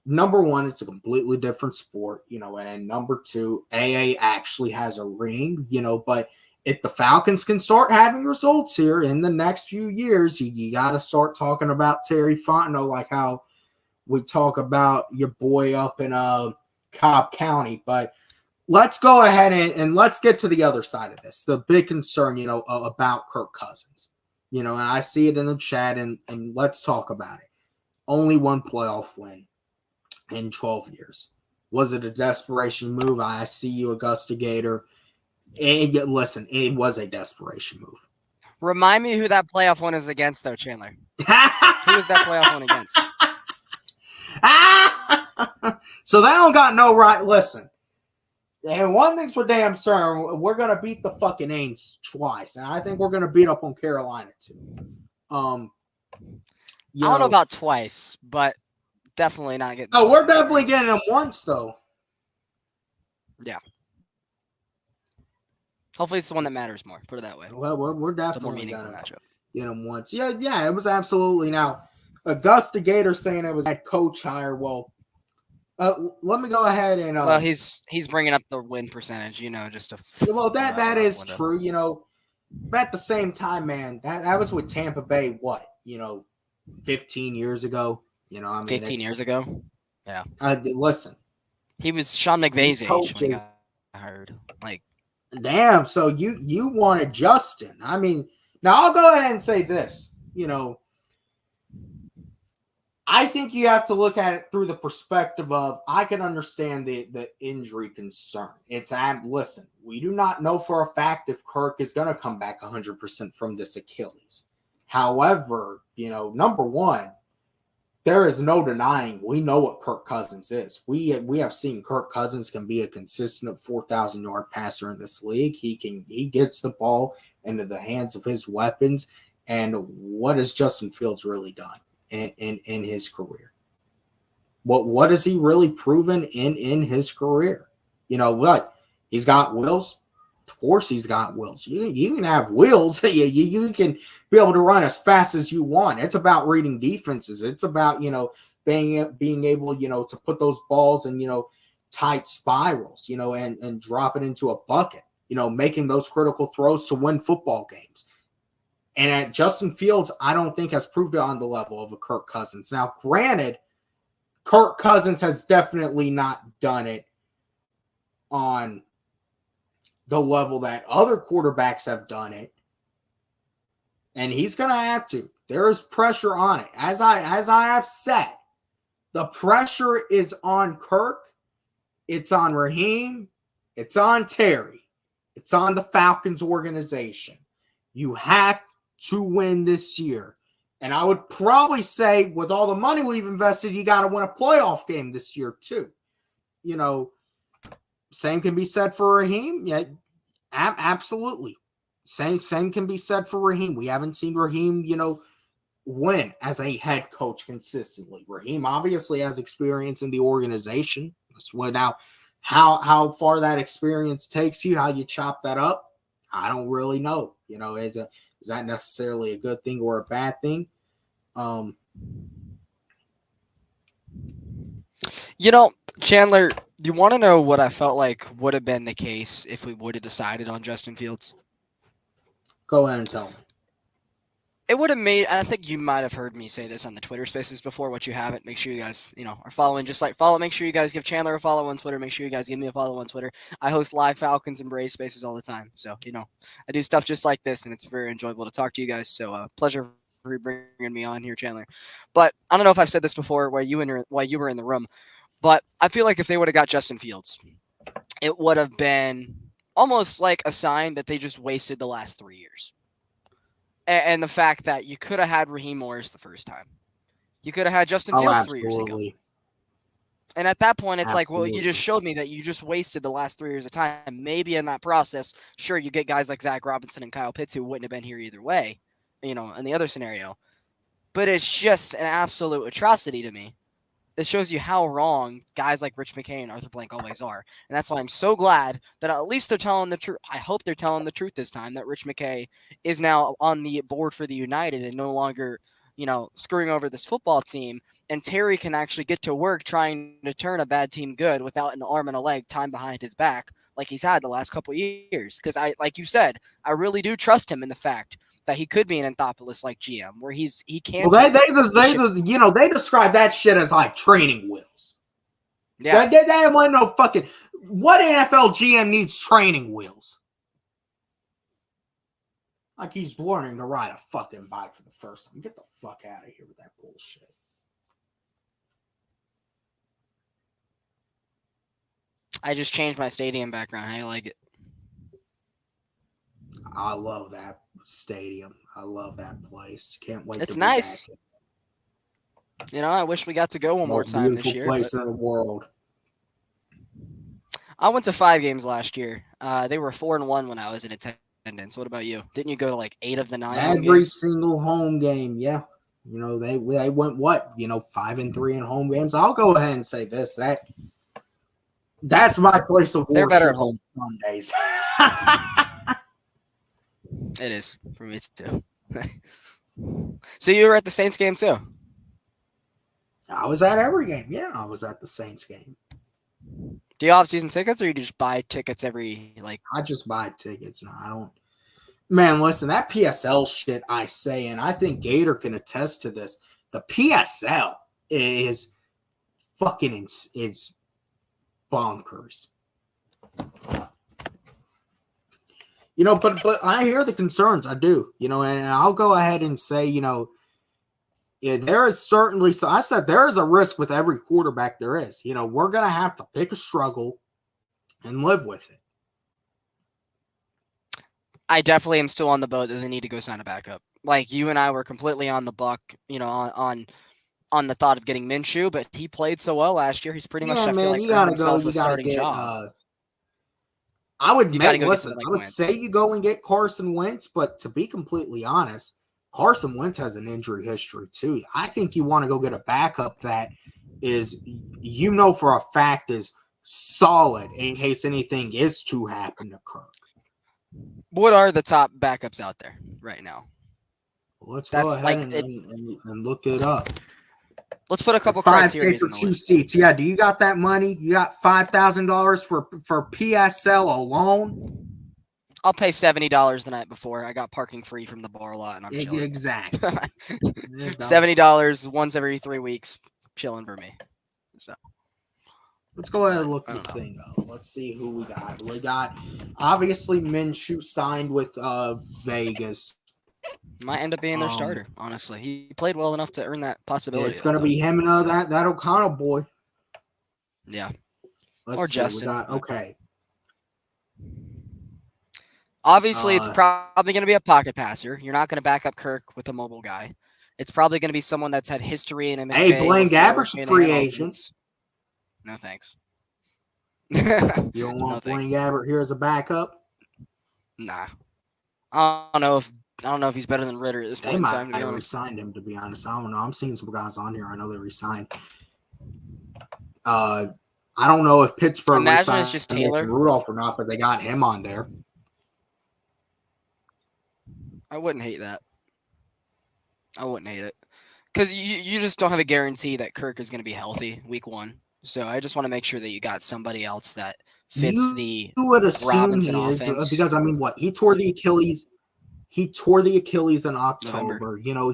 number one, it's a completely different sport, and number two, AA actually has a ring, but if the Falcons can start having results here in the next few years, you got to start talking about Terry Fontenot like how we talk about your boy up in Cobb County. But let's go ahead and let's get to the other side of this, the big concern, about Kirk Cousins. And I see it in the chat, and let's talk about it. Only one playoff win in 12 years. Was it a desperation move? I see you, Augusta Gator. Listen, it was a desperation move. Remind me who that playoff one is against, though, Chandler. Who was that playoff one against? So that don't got no right. Listen, and one thing's for damn certain, we're going to beat the fucking Aints twice, and I think we're going to beat up on Carolina, too. I don't know about twice, but definitely not getting. Oh, we're definitely getting them once, though. Yeah. Hopefully, it's the one that matters more. Put it that way. Well, we're definitely going to get them once. Yeah, it was absolutely. Now, Augusta Gator saying it was that coach hire. Well, let me go ahead and. Well, he's bringing up the win percentage, just to. Well, that is true, But at the same time, man, that was with Tampa Bay. What 15 years ago. 15 years ago. Yeah. Listen, he was Sean McVay's age when he got hired. Damn, so you wanted Justin. I mean, now I'll go ahead and say this. I think you have to look at it through the perspective of I can understand the injury concern. Listen, we do not know for a fact if Kirk is going to come back 100% from this Achilles. However, number one, there is no denying we know what Kirk Cousins is. We have seen Kirk Cousins can be a consistent 4,000-yard passer in this league. He gets the ball into the hands of his weapons. And what has Justin Fields really done in his career? What has he really proven in his career? What? He's got wheels. Of course he's got wheels. You can have wheels. You can be able to run as fast as you want. It's about reading defenses. It's about, being able, to put those balls in, tight spirals, and drop it into a bucket, making those critical throws to win football games. And at Justin Fields, I don't think has proved it on the level of a Kirk Cousins. Now, granted, Kirk Cousins has definitely not done it on the level that other quarterbacks have done it. And he's going to have to. There is pressure on it. As I have said, the pressure is on Kirk. It's on Raheem. It's on Terry. It's on the Falcons organization. You have to win this year. And I would probably say with all the money we've invested, you got to win a playoff game this year too. Same can be said for Raheem. Yeah, absolutely. Same can be said for Raheem. We haven't seen Raheem, win as a head coach consistently. Raheem obviously has experience in the organization. That's what now how far that experience takes you, how you chop that up, I don't really know. Is that necessarily a good thing or a bad thing? Chandler, you want to know what I felt like would have been the case if we would have decided on Justin Fields? Go ahead and tell me. It would have made, and I think you might have heard me say this on the Twitter Spaces before. What you haven't, make sure you guys, are following. Just like follow, make sure you guys give Chandler a follow on Twitter. Make sure you guys give me a follow on Twitter. I host live Falcons and Braves Spaces all the time, so I do stuff just like this, and it's very enjoyable to talk to you guys. So pleasure for bringing me on here, Chandler. But I don't know if I've said this before while you were in the room, but I feel like if they would have got Justin Fields, it would have been almost like a sign that they just wasted the last 3 years. And the fact that you could have had Raheem Morris the first time. You could have had Justin Fields 3 years ago. And at that point, it's like, well, you just showed me that you just wasted the last 3 years of time. Maybe in that process, sure, you get guys like Zach Robinson and Kyle Pitts who wouldn't have been here either way, in the other scenario. But it's just an absolute atrocity to me. It shows you how wrong guys like Rich McKay and Arthur Blank always are. And that's why I'm so glad that at least they're telling the truth. I hope they're telling the truth this time, that Rich McKay is now on the board for the United and no longer, screwing over this football team. And Terry can actually get to work trying to turn a bad team good without an arm and a leg tied behind his back like he's had the last couple of years. Because like you said, I really do trust him in the fact that he could be an Anthopoulos like GM, where he can't. Well, they describe that shit as like training wheels. Yeah, they want no fucking. What NFL GM needs training wheels? Like he's learning to ride a fucking bike for the first time. Get the fuck out of here with that bullshit. I just changed my stadium background. How you like it? I love that stadium. I love that place. Can't wait. It's nice. I wish we got to go one more time this year. Place in the world. I went to 5 games last year. They were 4-1 when I was in attendance. What about you? Didn't you go to like 8 of the 9? Every single home game, yeah. They went 5-3 in home games. I'll go ahead and say this. That's my place of worship. They're better at home Sundays. It is for me too. So you were at the Saints game too? I was at every game. Yeah, I was at the Saints game. Do you have season tickets, or you just buy tickets every I just buy tickets. No, I don't. Man, listen, that PSL shit I say, and I think Gator can attest to this. The PSL is fucking it's bonkers. But I hear the concerns. I do, and I'll go ahead and say, there is certainly, so I said there is a risk with every quarterback there is. We're going to have to pick a struggle and live with it. I definitely am still on the boat that they need to go sign a backup. Like you and I were completely on the buck, on the thought of getting Minshew, but he played so well last year. He's pretty much, I feel like, earned himself a starting job. I would say you go and get Carson Wentz, but to be completely honest, Carson Wentz has an injury history too. I think you want to go get a backup that is, for a fact is solid in case anything is to happen to Kirk. What are the top backups out there right now? Well, let's go ahead and look it up. Let's put a couple criteria for 2 seats. Yeah, do you got that money? You got $5,000 for PSL alone? I'll pay $70 the night before. I got parking free from the bar lot, and I'm chilling. Exactly. $70 once every 3 weeks, chilling for me. So let's go ahead and look this thing up. Let's see who we got. We got obviously Minshew signed with Vegas. Might end up being their starter, honestly. He played well enough to earn that possibility. It's going to be him and that O'Connell boy. Yeah. Or Justin. Okay. Obviously, it's probably going to be a pocket passer. You're not going to back up Kirk with a mobile guy. It's probably going to be someone that's had history in MMA. Hey, Blaine Gabbert's a free agent. No, thanks. You don't want Blaine Gabbert here as a backup? Nah. I don't know if he's better than Ritter at this They point in might time, to be have honest. re-signed him, to be honest. I don't know. I'm seeing some guys on here. I know they re-signed. I don't know if Pittsburgh Imagine re-signed it's just Mason Taylor. Rudolph or not, but they got him on there. I wouldn't hate that. I wouldn't hate it. Because you just don't have a guarantee that Kirk is going to be healthy week 1. So I just want to make sure that you got somebody else that fits the You would assume Robinson he is, offense. because I mean, what he tore the Achilles. He tore the Achilles in October. November. You know,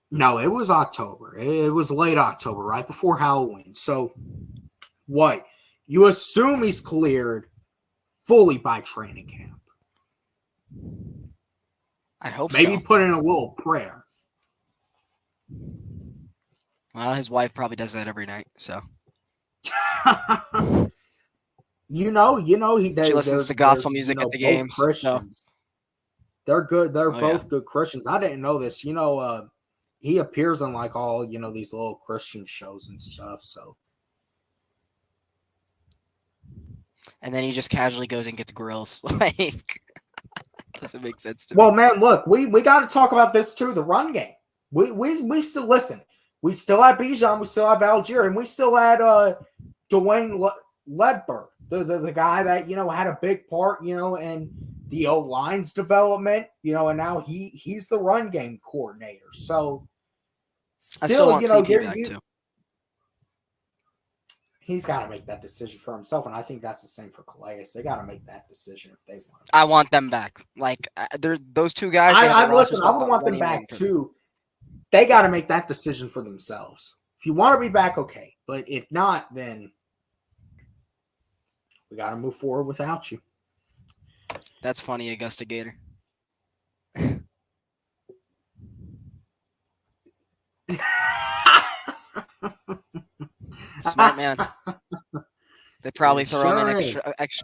no, it was October. It was late October, right before Halloween. So what? You assume he's cleared fully by training camp. I hope Maybe so. put in a little prayer. Well, his wife probably does that every night, so. you know, She listens to gospel music at the games. Christians. So. They're good. They're both yeah. good Christians. I didn't know this. You know, he appears on like all, you know, these little Christian shows and stuff. So. And then he just casually goes and gets grills. Like, doesn't make sense to me. Well, man, look, we got to talk about this too. The run game. We still listen. We still have Bijan. We still have Algier, and we still had Dwayne Ledbetter, the guy that, you know, had a big part, you know, in the O-line's development, you know, and now he's the run game coordinator. So still want you know, CP back too. He's got to make that decision for himself, and I think that's the same for Calais. They got to make that decision if they want. I want them back. Like, they're those two guys. I listen. I would want them back too. They got to make that decision for themselves. If you want to be back, okay. But if not, then we got to move forward without you. That's funny, Augusta Gator. Smart man. They probably throw him in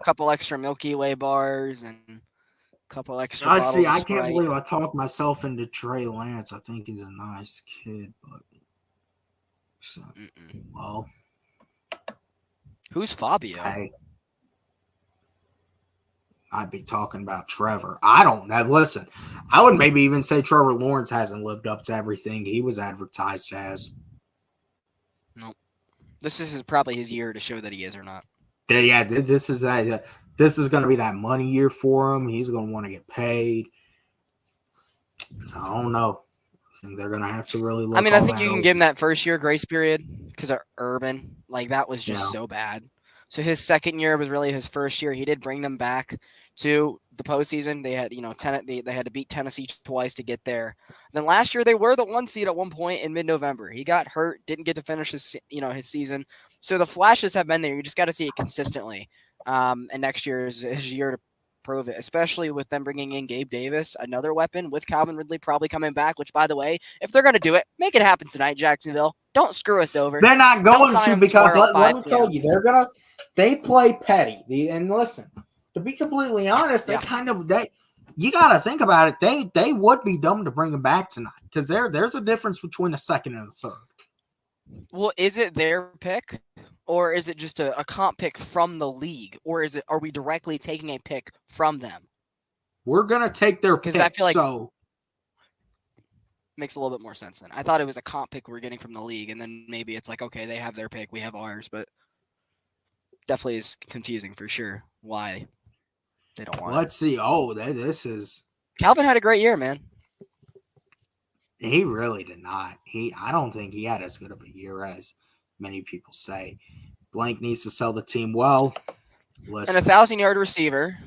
couple extra Milky Way bars and a couple extra bottles of Sprite. I can't believe I talked myself into Trey Lance. I think he's a nice kid, but so, well, who's Fabio? Hey, I'd be talking about Trevor. I don't know. Listen, I would maybe even say Trevor Lawrence hasn't lived up to everything he was advertised as. Nope. This is probably his year to show that he is or not. Yeah, this is that. This is going to be that money year for him. He's going to want to get paid. So I don't know. I think they're going to have to really look. I mean, I think you can give him that first year grace period because of Urban. Like, that was just so bad. So his second year was really his first year. He did bring them back to the postseason. They had, you know, they had to beat Tennessee twice to get there. Then last year they were the 1 seed at one point in mid-November. He got hurt, didn't get to finish his season. So the flashes have been there. You just got to see it consistently. And next year is his year to prove it, especially with them bringing in Gabe Davis, another weapon with Calvin Ridley probably coming back, which, by the way, if they're going to do it, make it happen tonight, Jacksonville. Don't screw us over. They're not going to, because let me tell you, they play petty. And listen, to be completely honest, you got to think about it. They would be dumb to bring him back tonight, because there's a difference between a second and a third. Well, is it their pick? Or is it just a comp pick from the league? Or are we directly taking a pick from them? We're going to take their pick. I feel like so makes a little bit more sense then. I thought it was a comp pick we're getting from the league, and then maybe it's like, okay, they have their pick, we have ours, but definitely is confusing for sure why they don't want Let's see. Oh, this is... Calvin had a great year, man. He really did not. I don't think he had as good of a year as many people say. Blank needs to sell the team well. Listen. And 1,000-yard receiver.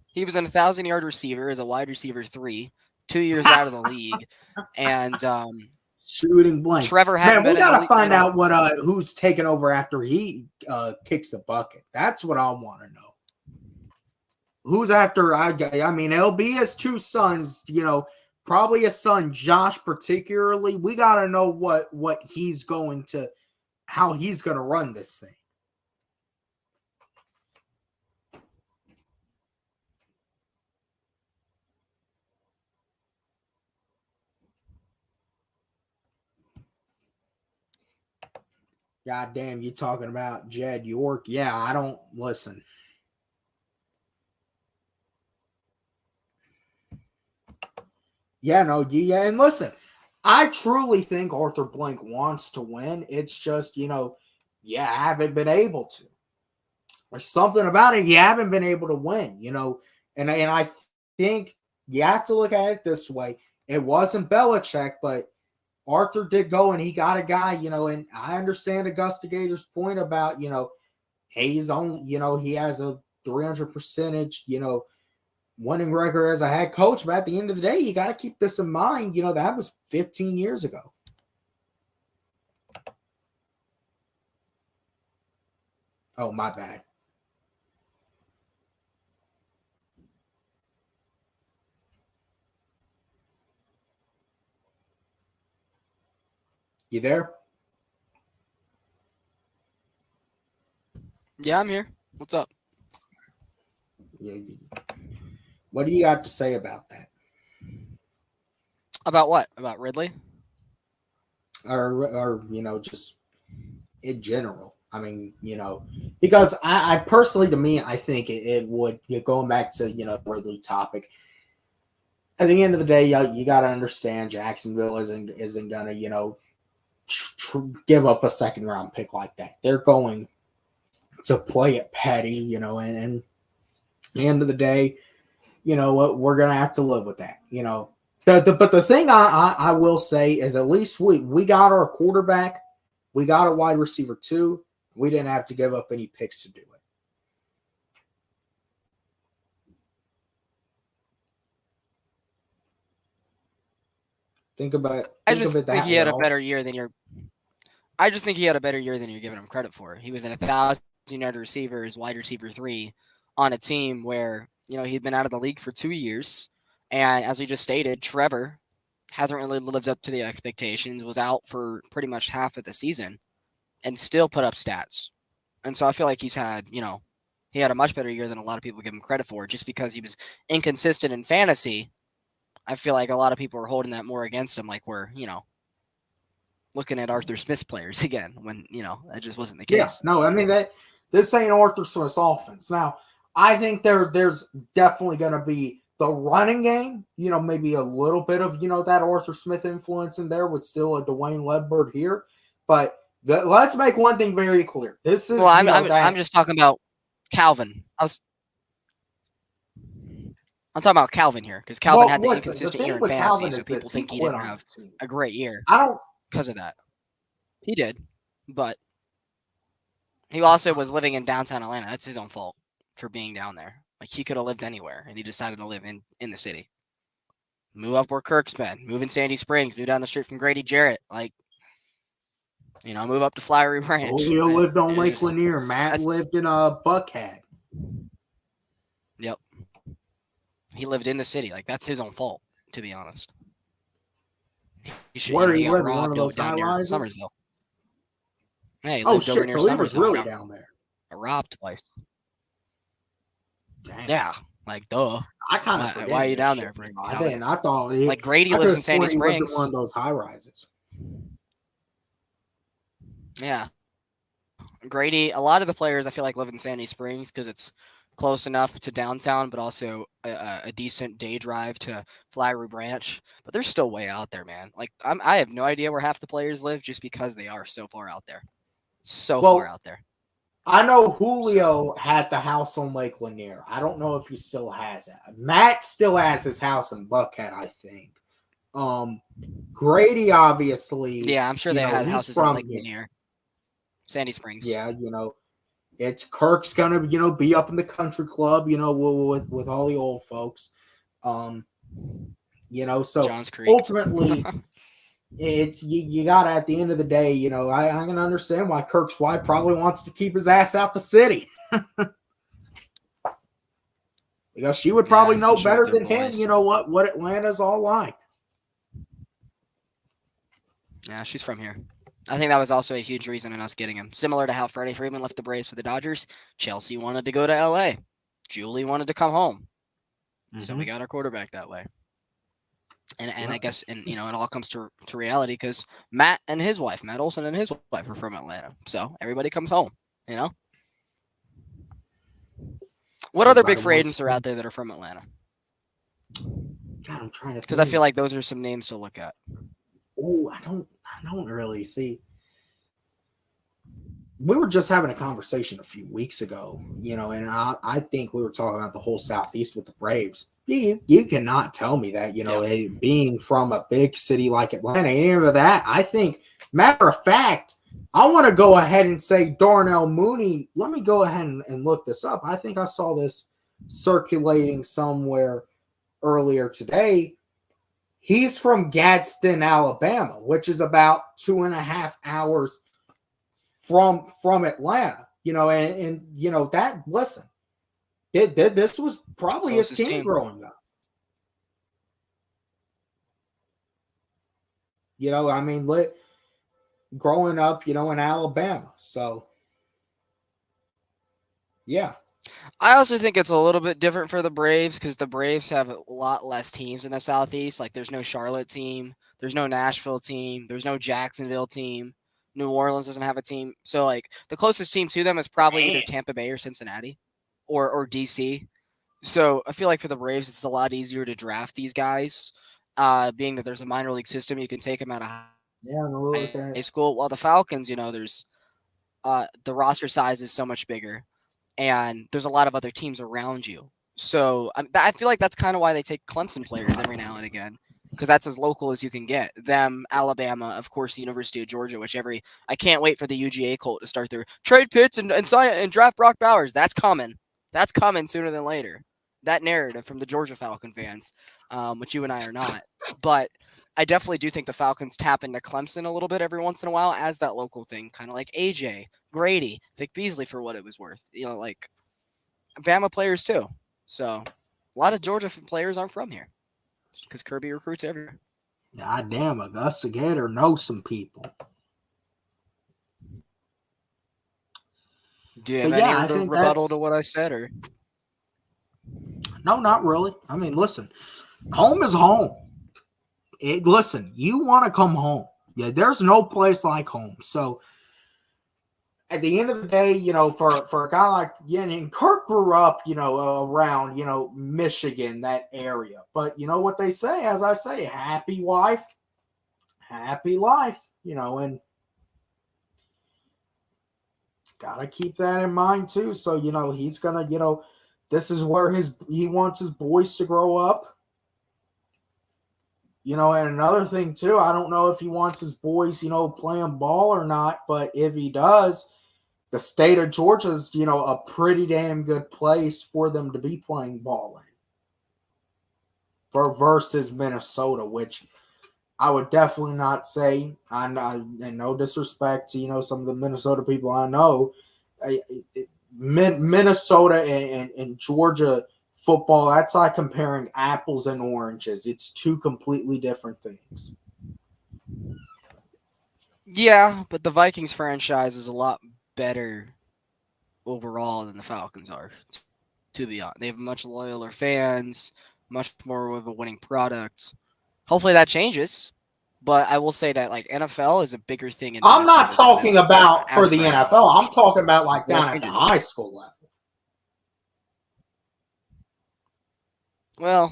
He was an 1,000-yard receiver as a wide receiver 3, 2 years out of the league, and shooting blanks. Trevor man, we gotta find out what who's taking over after he kicks the bucket. That's what I want to know. Who's after? I mean, it'll be his two sons. You know, probably his son Josh, particularly. We gotta know what he's going to. How he's going to run this thing. God damn, you talking about Jed York? Yeah, I don't listen. Yeah, no, yeah, and listen, I truly think Arthur Blank wants to win. It's just, you haven't been able to. There's something about it. You haven't been able to win, and I think you have to look at it this way. It wasn't Belichick, but Arthur did go and he got a guy, and I understand Augusta Gator's point about, he's only, he has a 300 percentage, winning record as a head coach. But at the end of the day, you got to keep this in mind. That was 15 years ago. Oh, my bad. You there? Yeah, I'm here. What's up? Yeah. What do you got to say about that? About what? About Ridley? Or just in general. I mean, because I personally, to me, I think it would, going back to, the Ridley topic, at the end of the day, you got to understand Jacksonville isn't going to, give up a second round pick like that. They're going to play it petty, and at the end of the day, what, we're going to have to live with that, but the thing I will say is at least we got our quarterback, we got a wide receiver too. We didn't have to give up any picks to do it. I just think he had a better year than you're giving him credit for. He was an 1,000-yard receiver as wide receiver 3 on a team where, he'd been out of the league for 2 years. And as we just stated, Trevor hasn't really lived up to the expectations, was out for pretty much half of the season and still put up stats. And so I feel like he had a much better year than a lot of people give him credit for just because he was inconsistent in fantasy. I feel like a lot of people are holding that more against him, like we're, looking at Arthur Smith's players again when, that just wasn't the case. Yeah, no, I mean, this ain't Arthur Smith's offense. Now, I think there's definitely going to be the running game, maybe a little bit of, that Arthur Smith influence in there with still a Dwayne Ledbird here. But let's make one thing very clear. This is, I'm just talking about Calvin. I'm talking about Calvin here because Calvin had the inconsistent year in fantasy, so people think he didn't have a great year. Because of that. He did, but he also was living in downtown Atlanta. That's his own fault for being down there. Like, he could have lived anywhere, and he decided to live in the city. Move up where Kirk's been. Move in Sandy Springs. Move down the street from Grady Jarrett. Like, move up to Flowery Branch. Julio lived on Lake Lanier. Matt lived in Buckhead. Yep. He lived in the city. Like, that's his own fault, to be honest. Where he lived, one of those down near Summersville. Hey, he lived over near Summersville. He was really down there. Robbed twice. Damn. Yeah, like duh. I kind of why are you down there? I didn't. I thought like Grady lives in Sandy Springs. One of those high rises. Yeah, Grady. A lot of the players I feel like live in Sandy Springs because it's close enough to downtown, but also a decent day drive to Flowery Branch. But they're still way out there, man. Like I have no idea where half the players live just because they are so far out there. Far out there. I know Julio had the house on Lake Lanier. I don't know if he still has it. Matt still has his house in Buckhead, I think. Grady, obviously. Yeah, I'm sure they had houses on Lake Lanier. Sandy Springs. Yeah, it's Kirk's gonna, be up in the country club, with all the old folks. So Johns Creek. Ultimately, it's you gotta, at the end of the day, I can understand why Kirk's wife probably wants to keep his ass out the city. Because she would probably know better than him, what Atlanta's all like. Yeah, she's from here. I think that was also a huge reason in us getting him. Similar to how Freddie Freeman left the Braves for the Dodgers, Chelsea wanted to go to LA. Julie wanted to come home. Mm-hmm. So we got our quarterback that way. And I guess, it all comes to reality because Matt Olson and his wife are from Atlanta. So everybody comes home, What other big free agents are out there that are from Atlanta? God, I'm trying to Because I think. feel like those are some names to look at. Oh, I don't really see. We were just having a conversation a few weeks ago, and I think we were talking about the whole Southeast with the Braves. You cannot tell me that, being from a big city like Atlanta, any of that. I think, matter of fact, I want to go ahead and say Darnell Mooney. Let me go ahead and look this up. I think I saw this circulating somewhere earlier today. He's from Gadsden, Alabama, which is about 2.5 hours from Atlanta, and that, listen, this was probably his team growing up. Growing up, in Alabama. So, yeah. I also think it's a little bit different for the Braves because the Braves have a lot less teams in the Southeast. Like, there's no Charlotte team, there's no Nashville team, there's no Jacksonville team. New Orleans doesn't have a team. So, like, the closest team to them is probably either Tampa Bay or Cincinnati or DC. So, I feel like for the Braves, it's a lot easier to draft these guys, being that there's a minor league system. You can take them out of high school. While the Falcons, there's the roster size is so much bigger, and there's a lot of other teams around you. So, I feel like that's kind of why they take Clemson players every now and again, because that's as local as you can get. Them, Alabama, of course, the University of Georgia, I can't wait for the UGA cult to start their trade Pitts and sign and draft Brock Bowers. That's coming. That's coming sooner than later. That narrative from the Georgia Falcon fans, which you and I are not. But I definitely do think the Falcons tap into Clemson a little bit every once in a while as that local thing, kind of like AJ, Grady, Vic Beasley for what it was worth. Like Bama players too. So a lot of Georgia players aren't from here because Kirby recruits everywhere. God damn, Augusta Gator knows some people. Do you have any rebuttal to what I said, or? No, not really. I mean, listen, home is home. Listen, you want to come home. Yeah, there's no place like home. So at the end of the day, for a guy like, and Kirk grew up, around, Michigan, that area. But you know what they say, as I say, happy wife, happy life, and got to keep that in mind too. So, he's going to, this is where he wants his boys to grow up. And another thing too, I don't know if he wants his boys, playing ball or not, but if he does, the state of Georgia is, a pretty damn good place for them to be playing ball in. Versus Minnesota, which I would definitely not say, and no disrespect to, some of the Minnesota people I know, Minnesota and Georgia football, that's like comparing apples and oranges. It's two completely different things. Yeah, but the Vikings franchise is a lot better overall than the Falcons are, to be honest. They have much loyaler fans, much more of a winning product. Hopefully that changes. But I will say that like NFL is a bigger thing in I'm not talking about for the NFL. I'm talking about like down at the high school level. Well,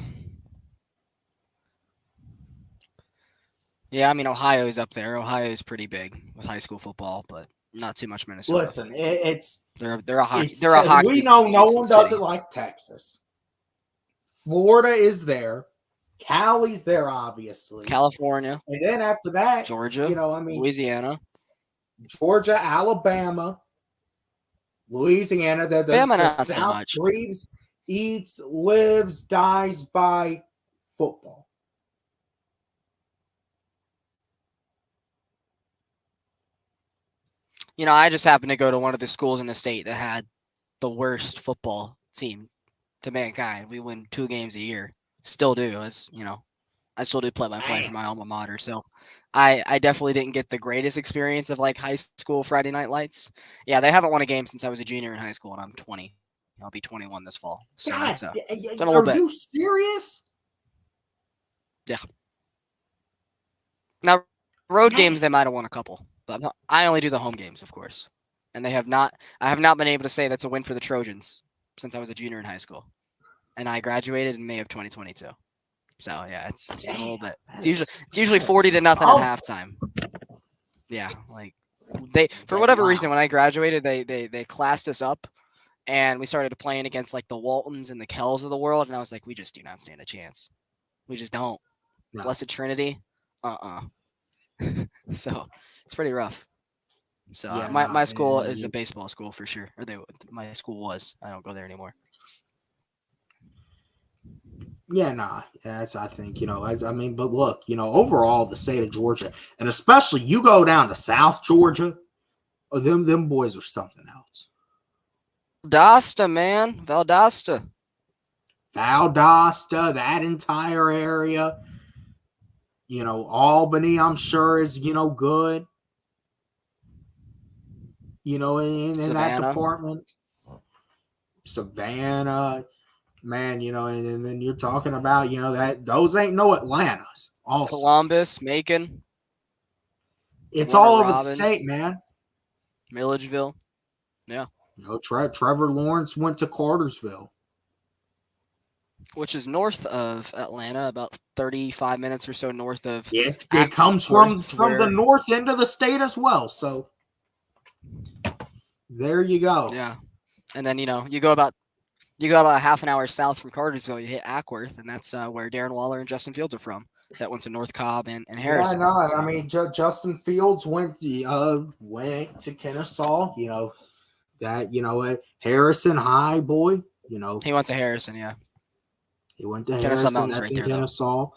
yeah, I mean, Ohio is up there. Ohio is pretty big with high school football, but not too much Minnesota. Listen, they're a hockey. We know no one does it like Texas. Florida is there. Cali's there, obviously. California. And then after that, Georgia, Louisiana. Georgia, Alabama, Louisiana. The South breathes, eats, lives, dies by football. I just happened to go to one of the schools in the state that had the worst football team to mankind. We win 2 games a year. Still do, as I still do play-by-play for my alma mater. So I definitely didn't get the greatest experience of like high school Friday night lights. Yeah, they haven't won a game since I was a junior in high school, and I'm 20. I'll be 21 this fall. So God, it's a little bit. Are you serious? Yeah. Now, road games, they might have won a couple, but I only do the home games, of course. And I have not been able to say that's a win for the Trojans since I was a junior in high school. And I graduated in May of 2022. So yeah, it's a little bit. That It's usually 40-0 at halftime. Yeah, like they for whatever reason when I graduated they classed us up and we started playing against like the Waltons and the Kells of the world, and I was like, we just do not stand a chance. We just don't. No. Blessed Trinity, So it's pretty rough. So Yeah, my school is a baseball school for sure, or my school was. I don't go there anymore. Yeah, nah. That's I think I mean, but look, overall the state of Georgia, and especially you go down to South Georgia, them boys are something else. Valdosta, man, Valdosta, that entire area. Albany, I'm sure is good. In that department, Savannah. Man, and then you're talking about, that those ain't no Atlantas. Also, Columbus, Macon. It's all over the state, man. Milledgeville. Yeah. Trevor Lawrence went to Cartersville, which is north of Atlanta, about 35 minutes or so north of. It comes from the north end of the state as well. So there you go. Yeah. And then, you go about a half an hour south from Cartersville, you hit Ackworth, and that's where Darren Waller and Justin Fields are from. That went to North Cobb and Harrison. Yeah, no, I mean, Justin Fields went to Kennesaw. Harrison High boy. He went to Harrison. Yeah, he went to Harrison. That's in Kennesaw.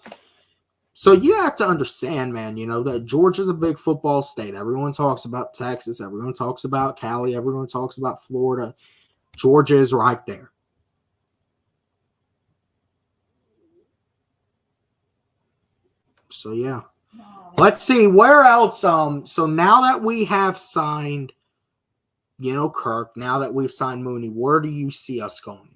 So you have to understand, man. That Georgia's a big football state. Everyone talks about Texas. Everyone talks about Cali. Everyone talks about Florida. Georgia is right there. So yeah, let's see where else. So now that we have signed, Kirk. Now that we've signed Mooney, where do you see us going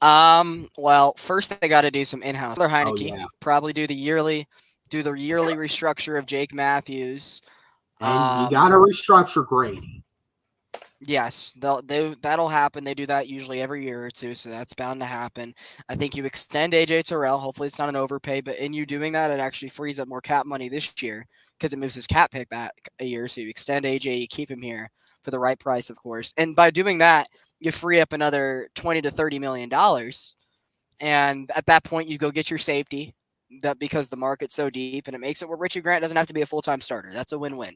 now? Well, first they got to do some in-house. Heineke, probably do the yearly restructure of Jake Matthews. And you got to restructure Grady. Yes, that'll happen. They do that usually every year or two, so that's bound to happen. I think you extend AJ Terrell. Hopefully it's not an overpay, but in you doing that, it actually frees up more cap money this year because it moves his cap pick back a year. So you extend AJ, you keep him here for the right price, of course. And by doing that, you free up another $20 to $30 million. And at that point, you go get your safety because the market's so deep, and it makes it where Richard Grant doesn't have to be a full-time starter. That's a win-win.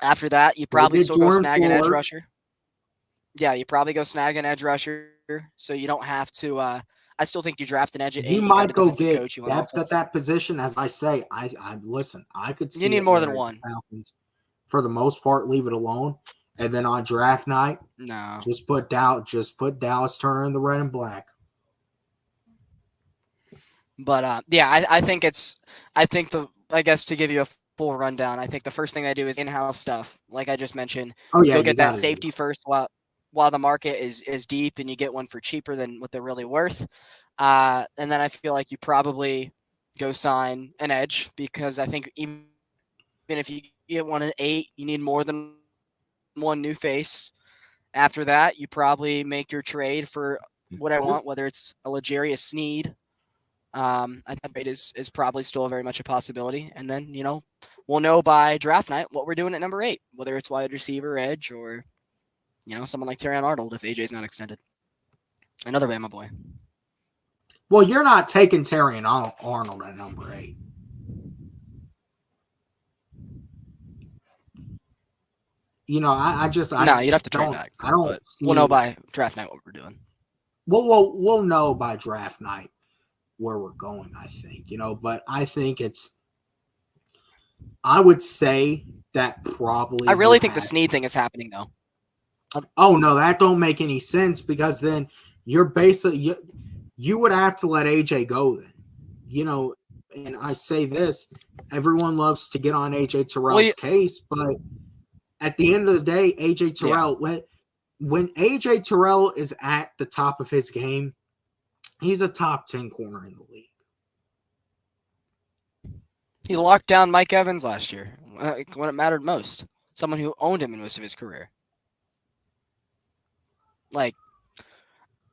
After that, you probably still go snag an edge rusher. Yeah, you probably go snag an edge rusher, so you don't have to. I still think you draft an edge at 8. You might go get depth at that position. As I say, I listen. I could see you need more than one. Falcons, for the most part, leave it alone, and then on draft night, no, just put Dallas Turner in the red and black. But yeah, I think I guess to give you a full rundown, I think the first thing they do is in-house stuff, like I just mentioned. Oh yeah, go get that safety first while the market is deep, and you get one for cheaper than what they're really worth. And then I feel like you probably go sign an edge, because I think even if you get one at 8, you need more than one new face. After that, you probably make your trade for what I want, whether it's a L'Jarius Sneed. I think that trade is probably still very much a possibility. And then, we'll know by draft night what we're doing at number 8, whether it's wide receiver, edge, or, someone like Terrion Arnold if AJ's not extended. Another Bama boy. Well, you're not taking Terrion Arnold at number 8. I just no, you'd have to trade back. We'll know by draft night what we're doing. We'll know by draft night where we're going, I think, but I think I would say that probably. I really think the Snead thing is happening, though. Oh, no, that don't make any sense, because then you're basically, you would have to let AJ go then, and I say this, everyone loves to get on AJ Terrell's case, but at the end of the day, AJ Terrell, when AJ Terrell is at the top of his game, he's a top 10 corner in the league. He locked down Mike Evans last year when it mattered most. Someone who owned him in most of his career. Like,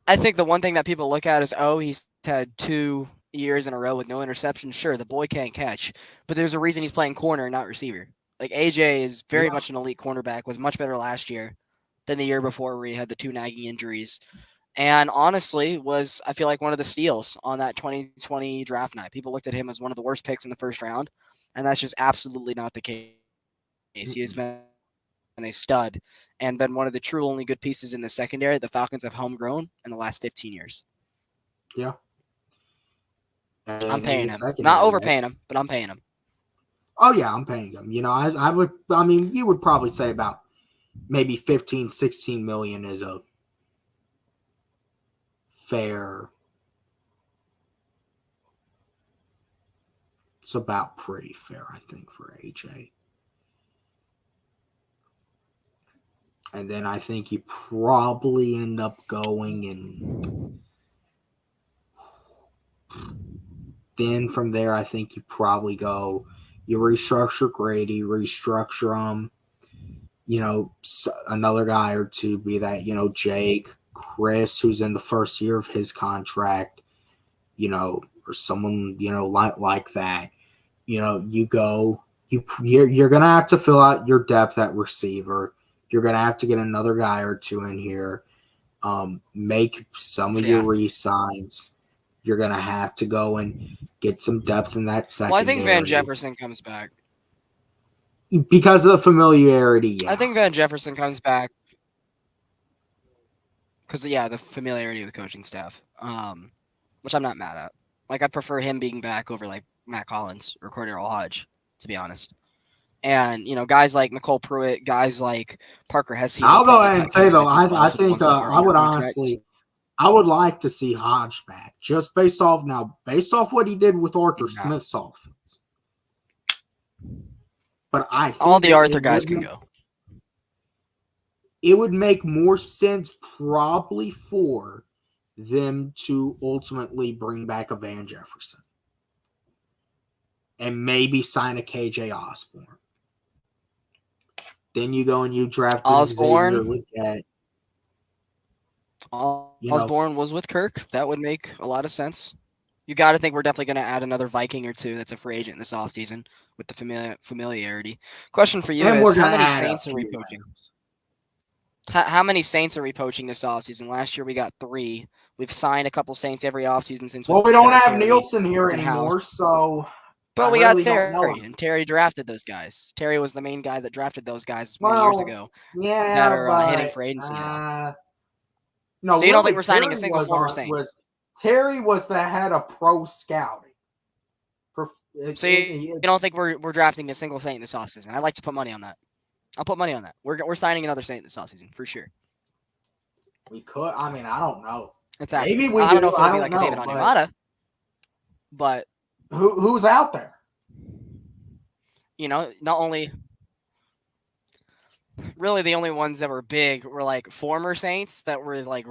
I think the one thing that people look at is, he's had 2 years in a row with no interceptions. Sure, the boy can't catch, but there's a reason he's playing corner, not receiver. Like AJ is very much an elite cornerback, was much better last year than the year before where he had the 2 nagging injuries. And honestly, I feel like one of the steals on that 2020 draft night. People looked at him as one of the worst picks in the first round, and that's just absolutely not the case. He has been a stud and been one of the true only good pieces in the secondary the Falcons have homegrown in the last 15 years. Yeah. I'm paying him. Not overpaying him, but I'm paying him. Oh, yeah, I'm paying him. I mean, you would probably say about maybe 15, 16 million is a fair. It's about pretty fair, I think, for AJ. And then I think you probably end up going and then from there, I think you probably go, you restructure Grady, restructure another guy or two, be that, Jake, Chris, who's in the first year of his contract, or someone, like that. You go, you're going to have to fill out your depth at receiver. You're going to have to get another guy or two in here. Make some of your re-signs. You're going to have to go and get some depth in that secondary. Well, I think Van Jefferson comes back. Because of the familiarity, yeah. I think Van Jefferson comes back because, the familiarity with the coaching staff, which I'm not mad at. Like, I'd prefer him being back over, like, Matt Collins or Cordero Hodge, to be honest. And, guys like Nicole Pruitt, guys like Parker Hesse. I'll go ahead and say, though, I think I would honestly – I would like to see Hodge back, just based off what he did with Arthur Smith's offense. But I think all the Arthur guys can go. It would make more sense probably for them to ultimately bring back a Van Jefferson and maybe sign a KJ Osborne. Then you go and you draft Osborne. Osborne was with Kirk. That would make a lot of sense. You got to think we're definitely going to add another Viking or two that's a free agent this offseason with the familiarity. Question for you is, how many Saints are we poaching? How many Saints are we poaching this offseason? Last year we got 3. We've signed a couple Saints every offseason since we don't have Terry Nielsen here anymore, so... But we got Terry, and Terry drafted those guys. Terry was the main guy that drafted those guys many years ago. Yeah, that are hitting for agency now. No, so you don't think we're signing a single former Saint? Terry was the head of pro scouting. So you don't think we're drafting a single Saint this offseason? I'd like to put money on that. I'll put money on that. We're signing another Saint this offseason for sure. We could. I mean, I don't know. It's maybe we. I don't know if it'll be like a David Onyemata, but who's out there? Not only. Really, the only ones that were big were like former Saints that were like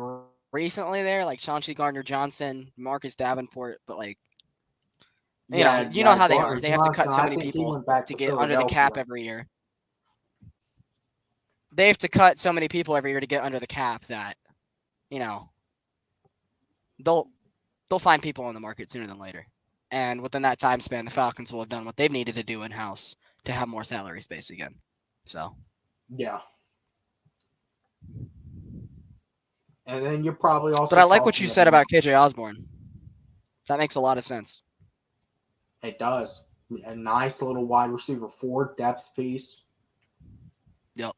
recently there, like Chauncey Gardner-Johnson, Marcus Davenport, but like, you know how they are. They have to cut so many people to get under the cap every year. They have to cut so many people every year to get under the cap that, they'll find people on the market sooner than later. And within that time span, the Falcons will have done what they've needed to do in-house to have more salary space again. So. Yeah. And then you're probably also. But I like what you said about KJ Osborne. That makes a lot of sense. It does. A nice little wide receiver 4 depth piece. Yep.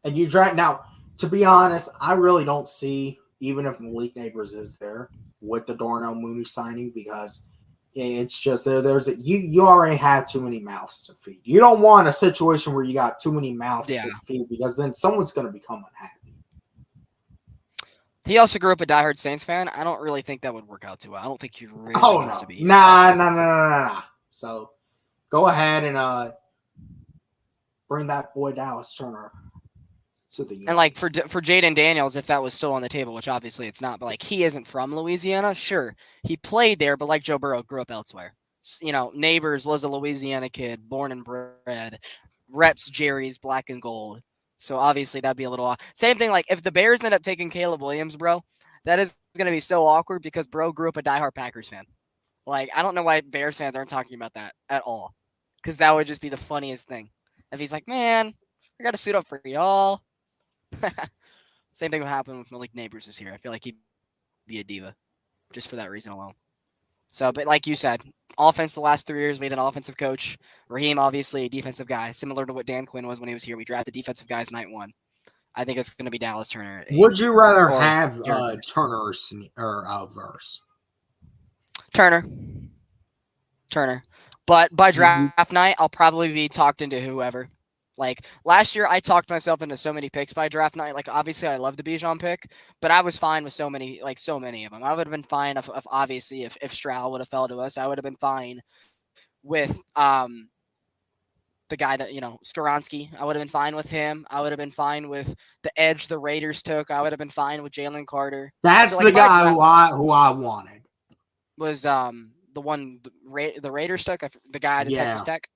And you draft now. To be honest, I really don't see, even if Malik Neighbors is there with the Darnell Mooney signing, because it's just you already have too many mouths to feed. You don't want a situation where you got too many mouths to feed, because then someone's going to become unhappy. He also grew up a diehard Saints fan. I don't really think that would work out too well. I don't think he really wants to be. Nah. So go ahead and bring that boy Dallas Turner. And like for Jaden Daniels, if that was still on the table, which obviously it's not, but like he isn't from Louisiana. Sure, he played there, but like Joe Burrow, grew up elsewhere. Neighbors was a Louisiana kid, born and bred. Reps Jerry's black and gold. So obviously that'd be a little off. Same thing, like if the Bears end up taking Caleb Williams, bro, That is going to be so awkward because bro grew up a diehard Packers fan. Like, I don't know why Bears fans aren't talking about that at all. Because that would just be the funniest thing. If he's like, man, I got to suit up for y'all. Same thing would happen if Malik Neighbors was here. I feel like he'd be a diva just for that reason alone. So, but like you said, offense the last 3 years, we had an offensive coach. Raheem, obviously, a defensive guy, similar to what Dan Quinn was when he was here. We drafted defensive guys night one. I think it's going to be Dallas Turner. Would you rather or have Jared Turner or Verse? Turner. But by draft night, I'll probably be talked into whoever. Like, last year, I talked myself into so many picks by draft night. Like, obviously, I love the Bijan pick, but I was fine with so many of them. I would have been fine if obviously, if Stroud would have fell to us. I would have been fine with the guy that, Skoronski. I would have been fine with him. I would have been fine with the edge the Raiders took. I would have been fine with Jalen Carter. That's the guy who I wanted. Was the one the Raiders took, the guy to Texas Tech.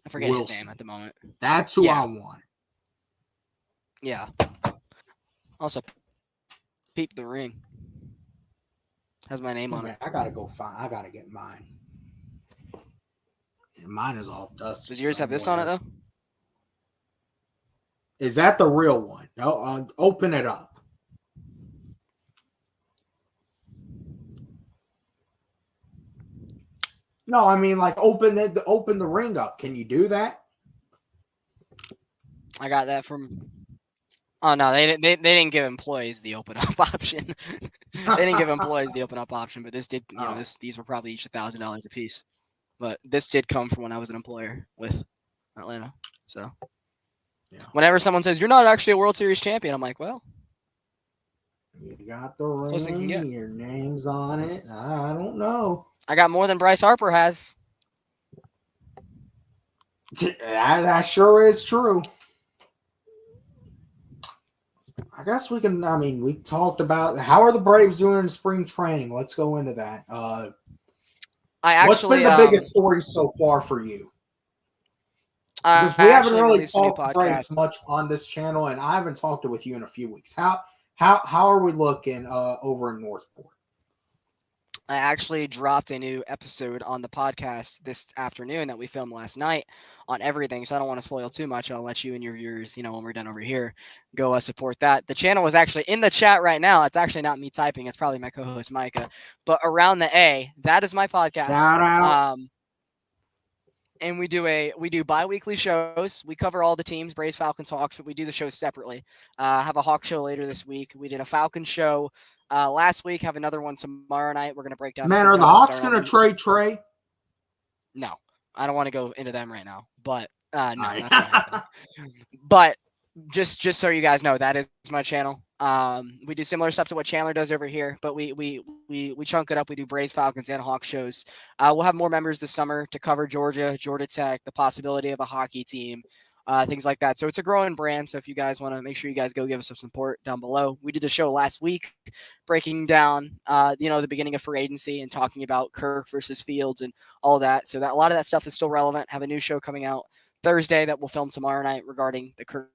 I forget his name at the moment. That's who I want. Yeah. Also, peep the ring. Has my name on it. I gotta go find. I gotta get mine. Mine is all dust. Does yours have this on it though? Is that the real one? No, open it up. No, I mean like open the ring up. Can you do that? I got that from. Oh no, they didn't give employees the open up option. They didn't give employees the open up option, but this did. These were probably each $1,000 a piece. But this did come from when I was an employer with Atlanta. So, whenever someone says you're not actually a World Series champion, I'm like, well, you got the ring. Your name's on it. I don't know. I got more than Bryce Harper has. That sure is true. I guess we can. I mean, we talked about how are the Braves doing in spring training. Let's go into that. What's been the biggest story so far for you? Because we haven't really talked Braves much on this channel, and I haven't talked with you in a few weeks. How are we looking over in Northport? I actually dropped a new episode on the podcast this afternoon that we filmed last night on everything, so I don't want to spoil too much. I'll let you and your viewers, when we're done over here, go support that. The channel was actually in the chat right now. It's actually not me typing. It's probably my co-host, Micah. But Around the A, that is my podcast. Shout out. And we do bi-weekly shows. We cover all the teams, Braves, Falcons, Hawks, but we do the shows separately. Have a Hawk show later this week. We did a Falcon show last week. Have another one tomorrow night. We're going to break down. Man, are the Hawks going to trade Trey? No, I don't want to go into them right now. But no, that's not happening. But just so you guys know, that is my channel. We do similar stuff to what Chandler does over here, but we chunk it up. We do Braves, Falcons, and Hawk shows. We'll have more members this summer to cover Georgia Tech, the possibility of a hockey team, things like that. So it's a growing brand. So if you guys want to, make sure you guys go give us some support down below. We did a show last week breaking down, the beginning of free agency and talking about Kirk versus Fields and all that. So that a lot of that stuff is still relevant. Have a new show coming out Thursday that we'll film tomorrow night regarding the Kirk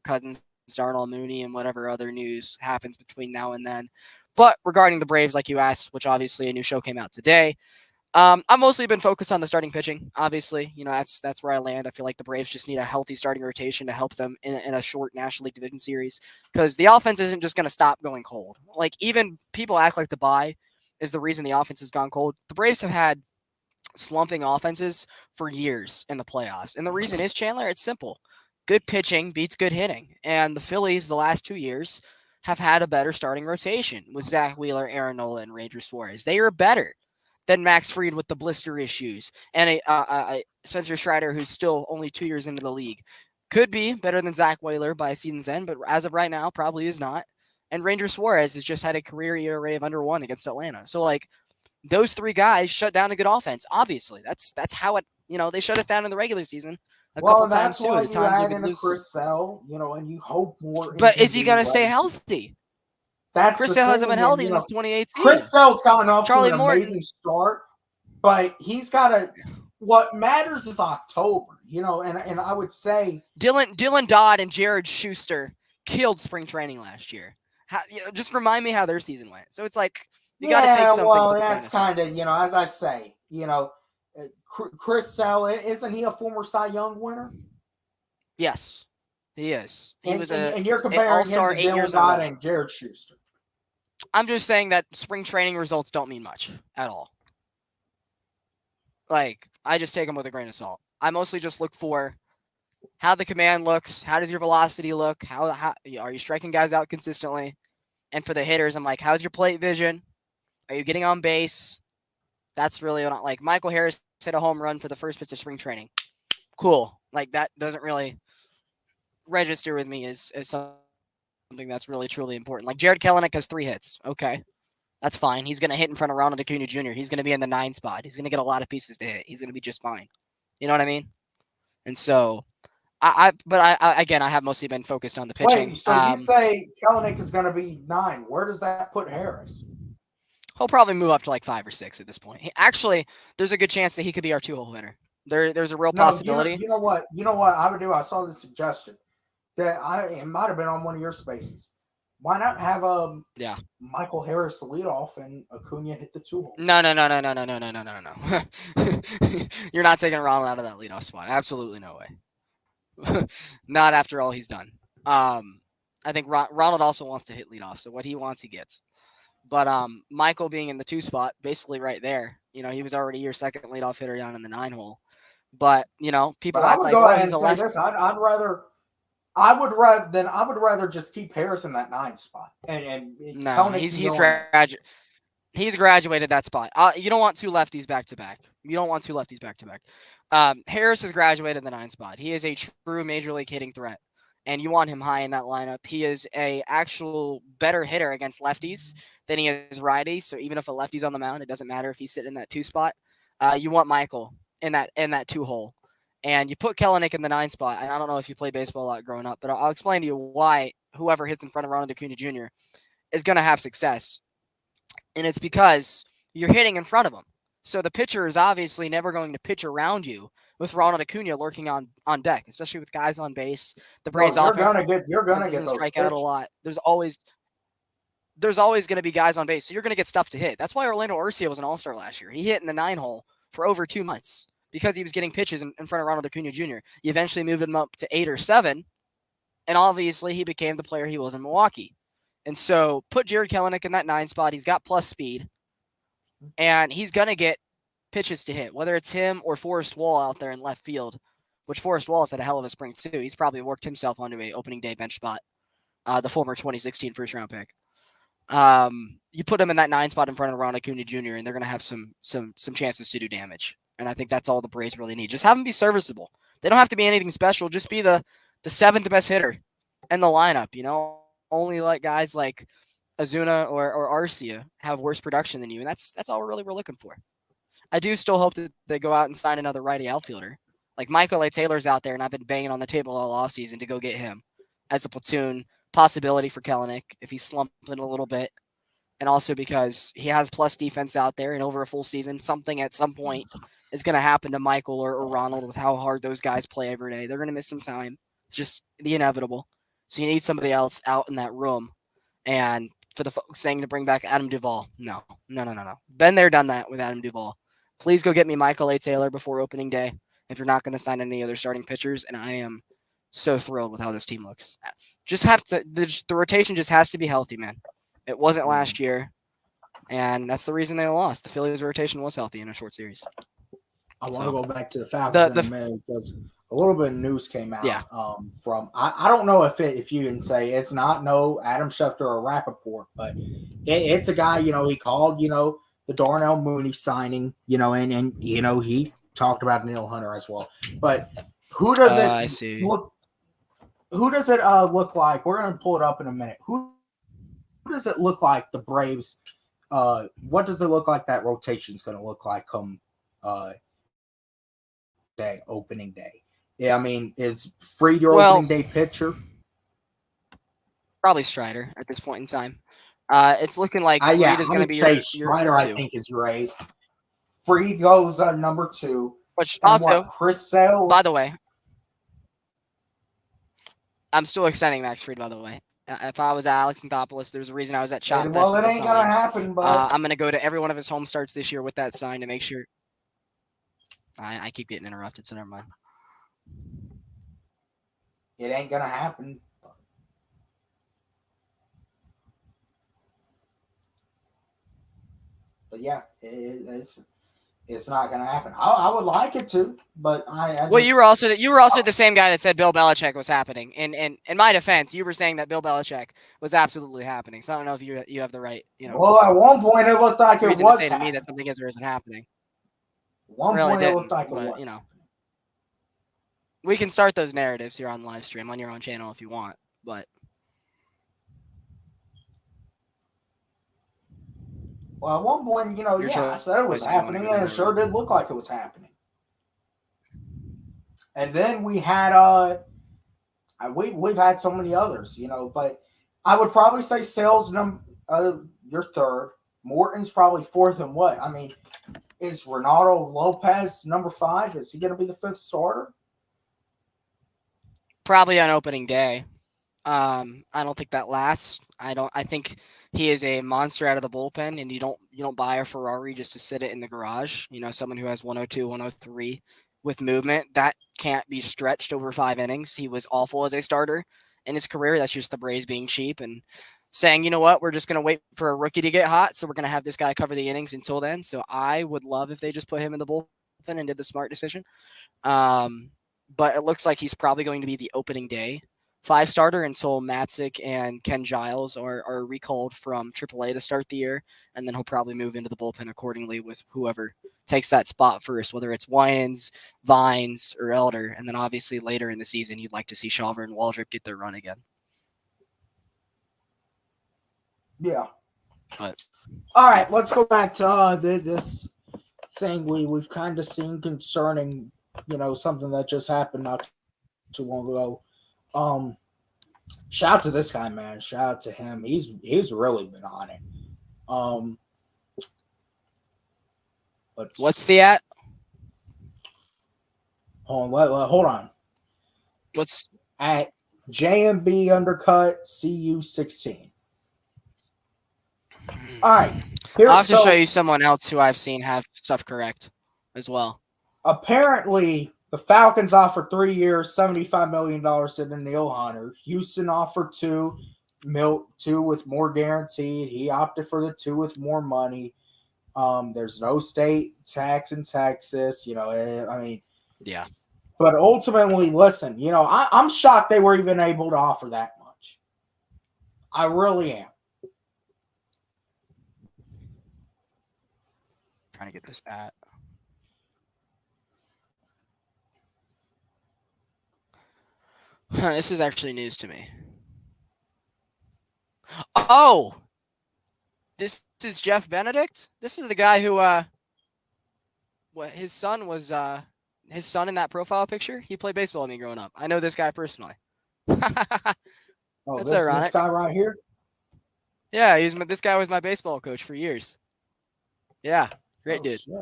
Cousins, Darnell, Mooney, and whatever other news happens between now and then. But regarding the Braves, like you asked, which obviously a new show came out today, I've mostly been focused on the starting pitching. Obviously, that's where I land. I feel like the Braves just need a healthy starting rotation to help them in a short National League Division Series, because the offense isn't just going to stop going cold. Like, even people act like the bye is the reason the offense has gone cold. The Braves have had slumping offenses for years in the playoffs. And the reason is, Chandler, it's simple. Good pitching beats good hitting. And the Phillies, the last 2 years, have had a better starting rotation with Zach Wheeler, Aaron Nola, and Ranger Suarez. They are better than Max Fried with the blister issues, and a Spencer Strider, who's still only 2 years into the league. Could be better than Zach Wheeler by season's end, but as of right now, probably is not. And Ranger Suarez has just had a career ERA of under 1 against Atlanta. So, those 3 guys shut down a good offense. Obviously, that's how it. They shut us down in the regular season. A couple times too. The times we could lose. Chris Sale, and you hope more. But is he going to stay healthy? Chris Sale hasn't been healthy since 2018. Chris Sale's gotten off to an amazing start, but he's got to. What matters is October, and I would say Dylan Dodd and Jared Schuster killed spring training last year. Just remind me how their season went. So it's like you got to take some things with a grain that's of salt. kind of, as I say, Chris Sale, isn't he a former Cy Young winner? Yes, he is. He And, was and, a and you're comparing him all-star to 8 Dylan years in a Dodd row. and Jared Schuster. I'm just saying that spring training results don't mean much at all. Like, I just take them with a grain of salt. I mostly just look for how the command looks. How does your velocity look? How are you striking guys out consistently? And for the hitters, I'm like, how's your plate vision? Are you getting on base? That's really what I like. Michael Harris hit a home run for the first pitch of spring training. Cool. Like, that doesn't really register with me as something that's really, truly important. Like, Jared Kelenic has 3 hits. Okay. That's fine. He's going to hit in front of Ronald Acuna Jr. He's going to be in the 9 spot. He's going to get a lot of pieces to hit. He's going to be just fine. You know what I mean? And so, again, I have mostly been focused on the pitching. Wait, so you say Kelenic is going to be 9. Where does that put Harris? He'll probably move up to like 5 or 6 at this point. Actually, there's a good chance that he could be our 2-hole hitter. There's a real possibility. You know what I would do? I saw this suggestion that it might have been on one of your spaces. Why not have Michael Harris lead off and Acuna hit the 2-hole? No. You're not taking Ronald out of that leadoff spot. Absolutely no way. Not after all he's done. I think Ronald also wants to hit leadoff, so what he wants, he gets. But Michael being in the 2 spot, basically right there, he was already your second leadoff hitter down in the 9-hole. But people act like, oh, he's a left. I would rather just keep Harris in that 9 spot. And no, he's graduated that spot. You don't want 2 lefties back to back. Harris has graduated the 9 spot. He is a true major league hitting threat, and you want him high in that lineup. He is a actual better hitter against lefties than he is righties. So even if a lefty's on the mound, it doesn't matter if he's sitting in that 2 spot. You want Michael in that 2-hole. And you put Kelenic in the 9 spot. And I don't know if you played baseball a lot growing up, but I'll explain to you why whoever hits in front of Ronald Acuna Jr. is going to have success. And it's because you're hitting in front of him. So the pitcher is obviously never going to pitch around you with Ronald Acuna lurking on deck, especially with guys on base. The Braves offense you're gonna get strike out a lot. There's always going to be guys on base, so you're going to get stuff to hit. That's why Orlando Arcia was an all-star last year. He hit in the 9-hole for over 2 months because he was getting pitches in front of Ronald Acuna Jr. You eventually moved him up to 8 or 7, and obviously he became the player he was in Milwaukee. And so put Jared Kelenic in that 9 spot. He's got plus speed, and he's going to get pitches to hit, whether it's him or Forrest Wall out there in left field, which Forrest Wall has had a hell of a spring too. He's probably worked himself onto a opening day bench spot, the former 2016 first-round pick. You put him in that 9 spot in front of Ronald Acuna Jr., and they're going to have some chances to do damage. And I think that's all the Braves really need. Just have them be serviceable. They don't have to be anything special. Just be the 7th best hitter in the lineup. Only let guys like Azuna or Arcia have worse production than you, and that's all we're looking for. I do still hope that they go out and sign another righty outfielder. Like Michael A. Taylor's out there, and I've been banging on the table all offseason to go get him as a platoon possibility for Kelenic if he's slumping a little bit. And also because he has plus defense out there, and over a full season, something at some point is going to happen to Michael or Ronald with how hard those guys play every day. They're going to miss some time. It's just the inevitable. So you need somebody else out in that room. And for the folks saying to bring back Adam Duvall, no. Been there, done that with Adam Duvall. Please go get me Michael A. Taylor before opening day if you're not going to sign any other starting pitchers. And I am so thrilled with how this team looks. The rotation just has to be healthy, man. It wasn't last year, and that's the reason they lost. The Phillies' rotation was healthy in a short series. I want to go back to the Falcons in a minute because a little bit of news came out from I don't know if you can say it's not Adam Schefter or Rappaport, but it's a guy, he called, the Darnell Mooney signing, and he talked about Neil Hunter as well. But who does it I see. Who does it look like? We're going to pull it up in a minute. Who does it look like the Braves what does it look like that rotation is going to look like come opening day? Yeah, I mean, is Fried your opening day pitcher? Probably Strider at this point in time. It's looking like Fried is going to be your Strider, I think, is your ace. Fried goes number 2. Which also, Chris Sale. By the way, I'm still extending Max Fried, by the way. If I was Alex Anthopoulos, there's a reason I was at Shot Fest Well, with it the ain't gonna sign. happen, but I'm gonna go to every one of his home starts this year with that sign to make sure. I keep getting interrupted, so never mind. it ain't gonna happen. But yeah, it's not gonna happen. I would like it to, but I Well, just, you were also the same guy that said Bill Belichick was happening. And in my defense, you were saying that Bill Belichick was absolutely happening. So I don't know if you have the right well, at one point it looked like it reason to was say to me happening. that something is or isn't happening. At one Really point it looked didn't, like it but was. we can start those narratives here on live stream on your own channel if you want. But Well, at one point, your I said it was choice if you want to happening, go down and it that sure road. did look like it was happening. And then we had we've had so many others, but I would probably say Sales your third, Morton's probably fourth, and what? I mean, is Ronaldo Lopez number 5? Is he going to be the 5th starter? Probably on opening day. I don't think that lasts. I think he is a monster out of the bullpen, and you don't buy a Ferrari just to sit it in the garage. Someone who has 102, 103 with movement that can't be stretched over 5 innings. He was awful as a starter in his career. That's just the Braves being cheap and saying, you know what, we're just gonna wait for a rookie to get hot, so we're gonna have this guy cover the innings until then. So I would love if they just put him in the bullpen and did the smart decision. But it looks like he's probably going to be the opening day 5 starter until Matzik and Ken Giles are recalled from AAA to start the year, and then he'll probably move into the bullpen accordingly with whoever takes that spot first, whether it's Winans, Vines, or Elder, and then obviously later in the season you'd like to see Shawver and Waldrop get their run again. Yeah. But all right, let's go back to this thing we've kind of seen concerning, something that just happened not too long ago. Shout out to this guy, man. Shout out to him. He's really been on it. What's the at? Hold on. What's at JMB undercut CU16? All right. I'll have to show you someone else who I've seen have stuff correct as well. Apparently, the Falcons offered 3 years, $75 million to Danielle Hunter. Houston offered 2 with more guaranteed. He opted for the 2 with more money. There's no state tax in Texas. Yeah. But ultimately, listen, I'm shocked they were even able to offer that much. I really am. Trying to get this at. This is actually news to me. Oh! This is Jeff Benedict? This is the guy who his son in that profile picture? He played baseball with me growing up. I know this guy personally. That's ironic. This guy right here? Yeah, this guy was my baseball coach for years. Yeah, great dude. Shit.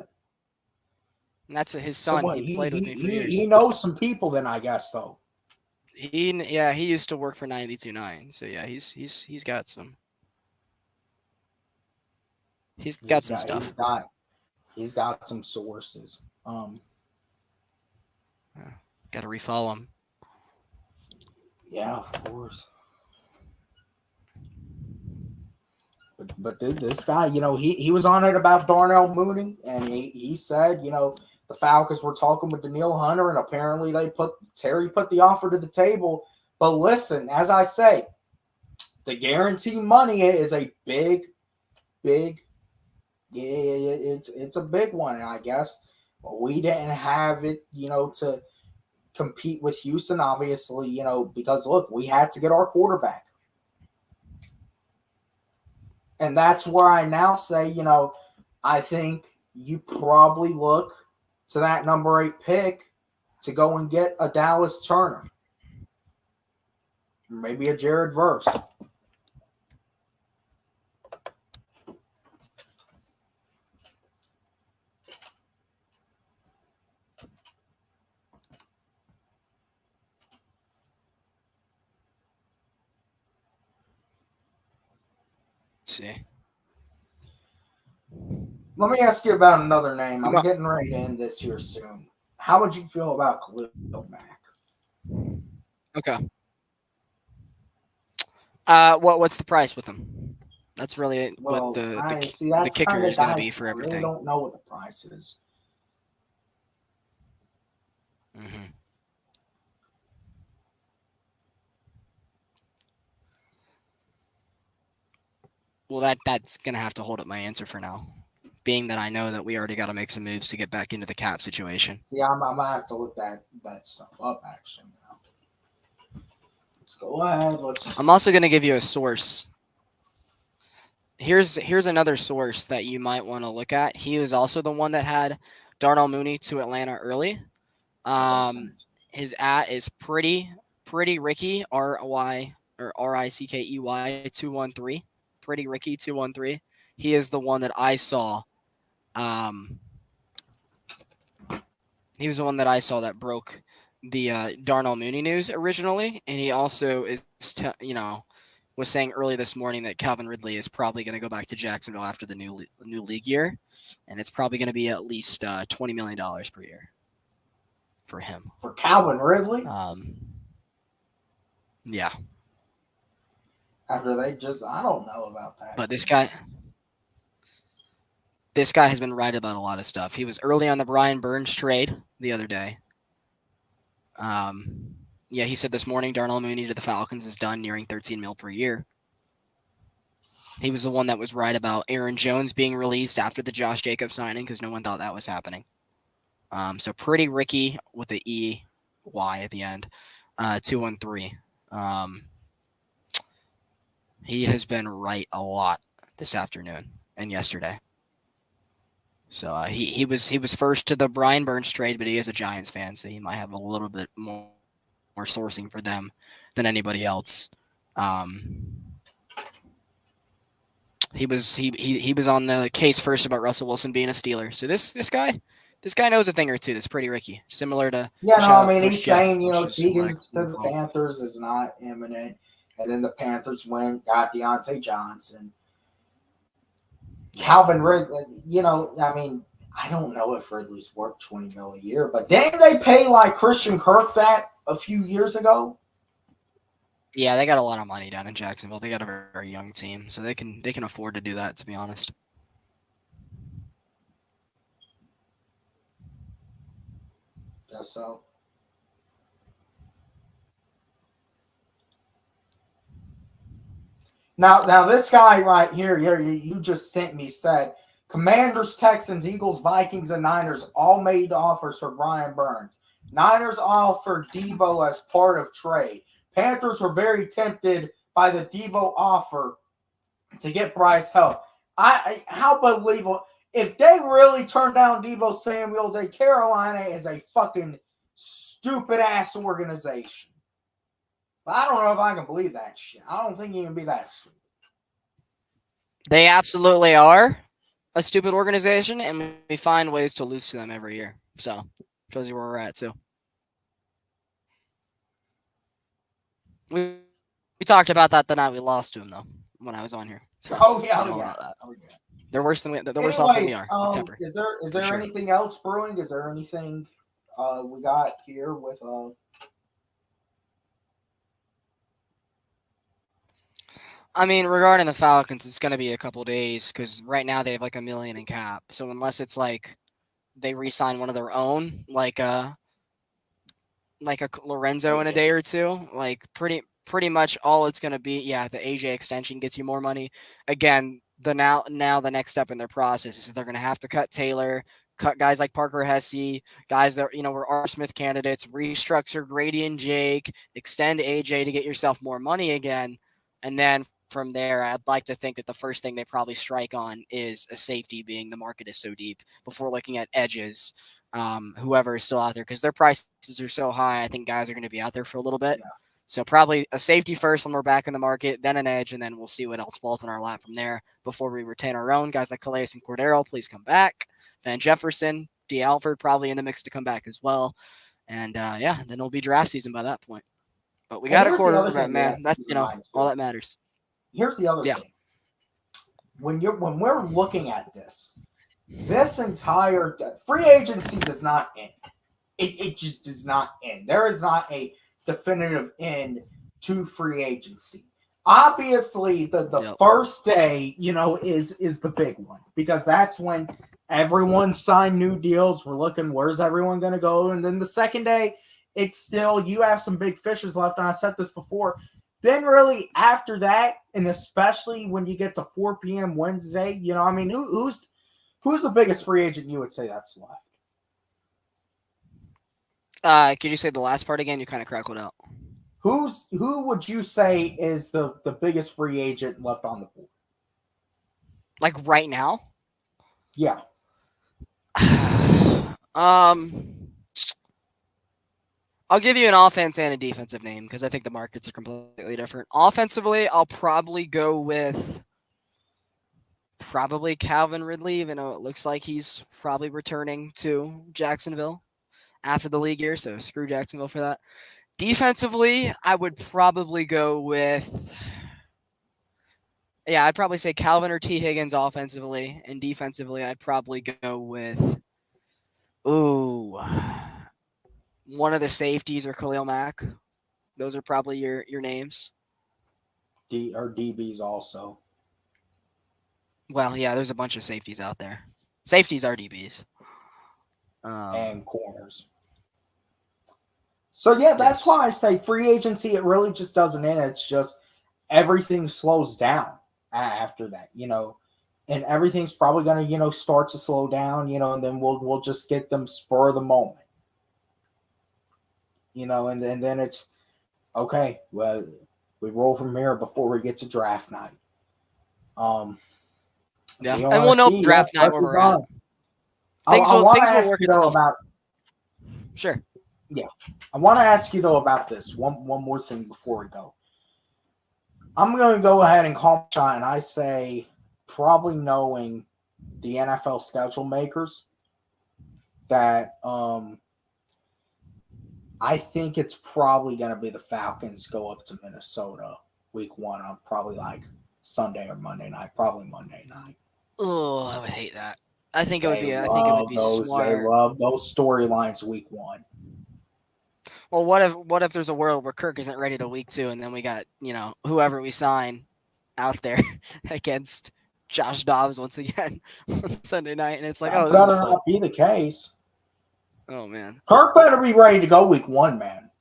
And that's his son. He played with me for years. He knows some people then, I guess, though. He used to work for 92.9. So yeah, he's got some. He's got some stuff. He's got some sources. Got to refollow him. Yeah, of course. But this guy, he was on it about Darnell Mooney, and he said, the Falcons were talking with Danielle Hunter, and apparently Terry put the offer to the table. But listen, as I say, the guarantee money is a big, it's a big one, and I guess we didn't have it, to compete with Houston, obviously, because look, we had to get our quarterback. And that's where I now say, I think you probably look to that number 8 pick to go and get a Dallas Turner. Maybe a Jared Verse. see. Let me ask you about another name. I'm Well- getting ready to end this here soon. How would you feel about Khalil Mack? Okay. What's the price with him? That's really Well, what the that's kicker kinda is going to be dicey. for I really everything. don't know what the price is. Mm-hmm. Well, that's going to have to hold up my answer for now, being that I know that we already got to make some moves to get back into the cap situation. See, I'm gonna have to look that stuff up actually now. Let's go ahead. I'm also going to give you a source. Here's another source that you might want to look at. He was also the one that had Darnell Mooney to Atlanta early. His is pretty Ricky RICKEY 213. Pretty Ricky 213. He is the one that I saw. He was the one that I saw that broke the Darnell Mooney news originally, and he also is was saying early this morning that Calvin Ridley is probably going to go back to Jacksonville after the new league year, and it's probably going to be at least $20 million per year for him. For Calvin Ridley? Yeah. After I don't know about that. But this guy has been right about a lot of stuff. He was early on the Brian Burns trade the other day. Yeah, he said this morning Darnell Mooney to the Falcons is done, nearing $13 million per year. He was the one that was right about Aaron Jones being released after the Josh Jacobs signing because no one thought that was happening. So pretty Ricky with the EY at the end, 213. He has been right a lot this afternoon and yesterday. So he was first to the Brian Burns trade, but he is a Giants fan, so he might have a little bit more sourcing for them than anybody else. He was on the case first about Russell Wilson being a Steeler. So this guy knows a thing or two. That's pretty Ricky, similar to he's Jeff, saying Higgins to the Panthers is not imminent, and then the Panthers got Deontay Johnson. Calvin Ridley, I don't know if Ridley's worth $20 million a year, but didn't they pay like Christian Kirk that a few years ago? Yeah, they got a lot of money down in Jacksonville. They got a very, very young team, so they can afford to do that, to be honest. Guess so. Now this guy right here, you just sent me said Commanders, Texans, Eagles, Vikings, and Niners all made offers for Brian Burns. Niners offered Debo as part of trade. Panthers were very tempted by the Debo offer to get Bryce Hill. How believable. If they really turned down Debo Samuel, then Carolina is a fucking stupid-ass organization. But I don't know if I can believe that shit. I don't think you can be that stupid. They absolutely are a stupid organization, and we find ways to lose to them every year. So, shows you where we're at, too. We talked about that the night we lost to them, though, when I was on here. So Oh, yeah. They're worse than they're worse off than we are. Is there anything else brewing? Is there anything we got here with I mean, regarding the Falcons, it's going to be a couple days because right now they have like $1 million in cap. So unless it's like they re-sign one of their own, like a Lorenzo in a day or two, like pretty much all it's going to be. Yeah, the AJ extension gets you more money. Again, the next step in their process is they're going to have to cut Taylor, cut guys like Parker Hesse, guys that were R. Smith candidates, restructure Grady and Jake, extend AJ to get yourself more money again, and then from there, I'd like to think that the first thing they probably strike on is a safety, being the market is so deep, before looking at edges, whoever is still out there, because their prices are so high. I think guys are going to be out there for a little bit. Yeah. So probably a safety first when we're back in the market, then an edge, and then we'll see what else falls in our lap from there before we retain our own. Guys like Calais and Cordero, please come back. Van Jefferson, D. Alford probably in the mix to come back as well. And then it'll be draft season by that point. But we got a quarterback, man. That's all that matters. Here's the other thing. when we're looking at this entire free agency does not end. It just does not end. There is not a definitive end to free agency. Obviously, the first day, is the big one because that's when everyone signed new deals. We're looking, where's everyone going to go? And then the second day, it's still, you have some big fishes left. And I said this before. Then really after that, and especially when you get to 4 p.m. Wednesday, who's the biggest free agent you would say that's left? Could you say the last part again? You kind of crackled out. Who would you say is the biggest free agent left on the board? Like right now? Yeah. I'll give you an offense and a defensive name because I think the markets are completely different. Offensively, I'll probably go with Calvin Ridley, even though it looks like he's probably returning to Jacksonville after the league year, so screw Jacksonville for that. Defensively, I would probably go with I'd probably say Calvin or T. Higgins offensively, and defensively, I'd probably go with one of the safeties or Khalil Mack. Those are probably your names. DBs also. Well, yeah, there's a bunch of safeties out there. Safeties are DBs. And corners. So, yeah, that's why I say free agency, it really just doesn't end. It's just everything slows down after that, and everything's probably going to, start to slow down, and then we'll just get them spur of the moment, and then it's okay. Well, we roll from here before we get to draft night. And we'll know draft night where we're at. Things will work itself out. Sure. Yeah. I want to ask you, though, about this. One more thing before we go. I'm going to go ahead and call my shot, and I say, probably knowing the NFL schedule makers, that I think it's probably going to be the Falcons go up to Minnesota week 1 on probably like Sunday or Monday night, probably Monday night. Oh, I would hate that. I think it would be smart. They love those storylines week 1. Well, what if there's a world where Kirk isn't ready to week 2, and then we got, whoever we sign out there against Josh Dobbs once again on Sunday night, and it's like, that better not be the case. Oh man, Kirk better be ready to go week 1, man.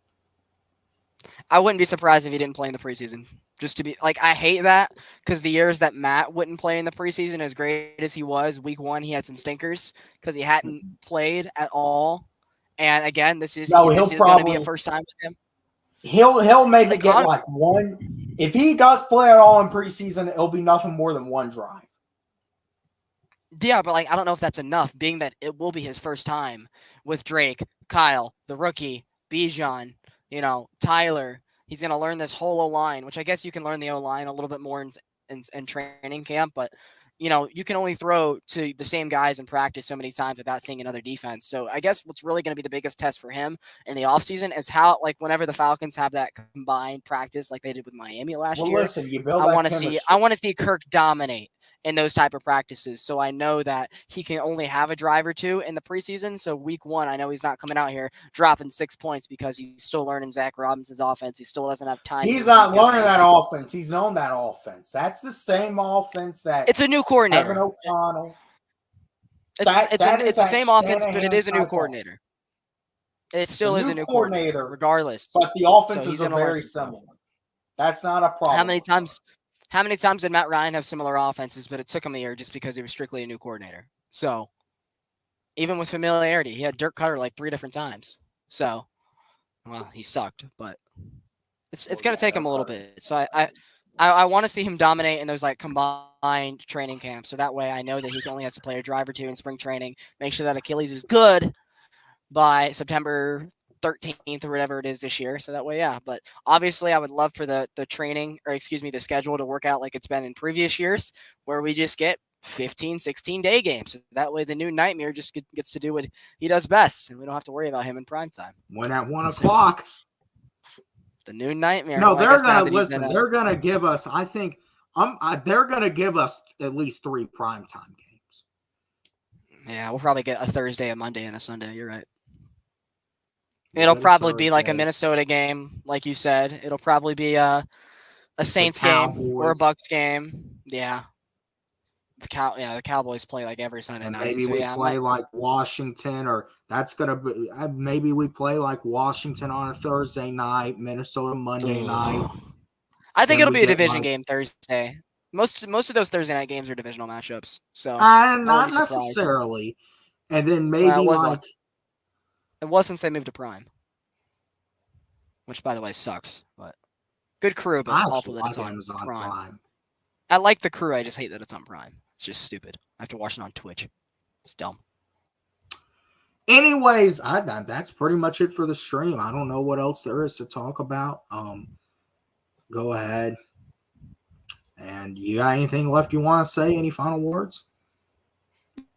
I wouldn't be surprised if he didn't play in the preseason. Just to be like, I hate that because the years that Matt wouldn't play in the preseason, as great as he was, week 1 he had some stinkers because he hadn't played at all. And again, this is going to be a first time with him. He'll maybe get like one. If he does play at all in preseason, it'll be nothing more than one drive. Yeah, but I don't know if that's enough, being that it will be his first time with Drake, Kyle, the rookie, Bijan, Tyler. He's going to learn this whole O-line, which I guess you can learn the O-line a little bit more in training camp, but you can only throw to the same guys in practice so many times without seeing another defense. So I guess what's really going to be the biggest test for him in the offseason is how, whenever the Falcons have that combined practice like they did with Miami last year, listen, I want to see Kirk dominate in those type of practices. So I know that he can only have a drive or two in the preseason. So week 1, I know he's not coming out here dropping 6 points because he's still learning Zach Robinson's offense. He still doesn't have time. He's not learning that offense. He's known that offense. That's the same offense that it's a new coordinator. Kevin O'Connell. It's the same offense, but it is a new coordinator. It still is a new coordinator, regardless. But the offenses are very similar. That's not a problem. How many times did Matt Ryan have similar offenses, but it took him the year just because he was strictly a new coordinator? So even with familiarity, he had Dirk Cutter 3 different times. So, well, he sucked, but it's going to take him a little bit. So I want to see him dominate in those combined training camps. So that way I know that he only has to play a drive or 2 in spring training. Make sure that Achilles is good by September 13th or whatever it is this year. So that way, yeah. But obviously I would love for the training, or excuse me, the schedule to work out like it's been in previous years where we just get 15, 16-day games. That way the new nightmare just gets to do what he does best, and we don't have to worry about him in prime time. When at 1 o'clock. The new nightmare. No, they're going to listen. They're going to give us, I think, They're going to give us at least 3 primetime games. Yeah, we'll probably get a Thursday, a Monday, and a Sunday. You're right. It'll probably be like a Minnesota game, like you said. It'll probably be a Saints game or a Bucks game. Yeah. The Cowboys play like every Sunday night. Maybe we play like Washington, or that's going to be, maybe we play like Washington on a Thursday night, Minnesota Monday night. I think it'll be a division game Thursday. Most of those Thursday night games are divisional matchups. So not necessarily. And then maybe it was since they moved to Prime, which by the way sucks. But good crew, but awful that it's on Prime. I like the crew. I just hate that it's on Prime. It's just stupid. I have to watch it on Twitch. It's dumb. Anyways, that's pretty much it for the stream. I don't know what else there is to talk about. Go ahead. And you got anything left you want to say? Any final words?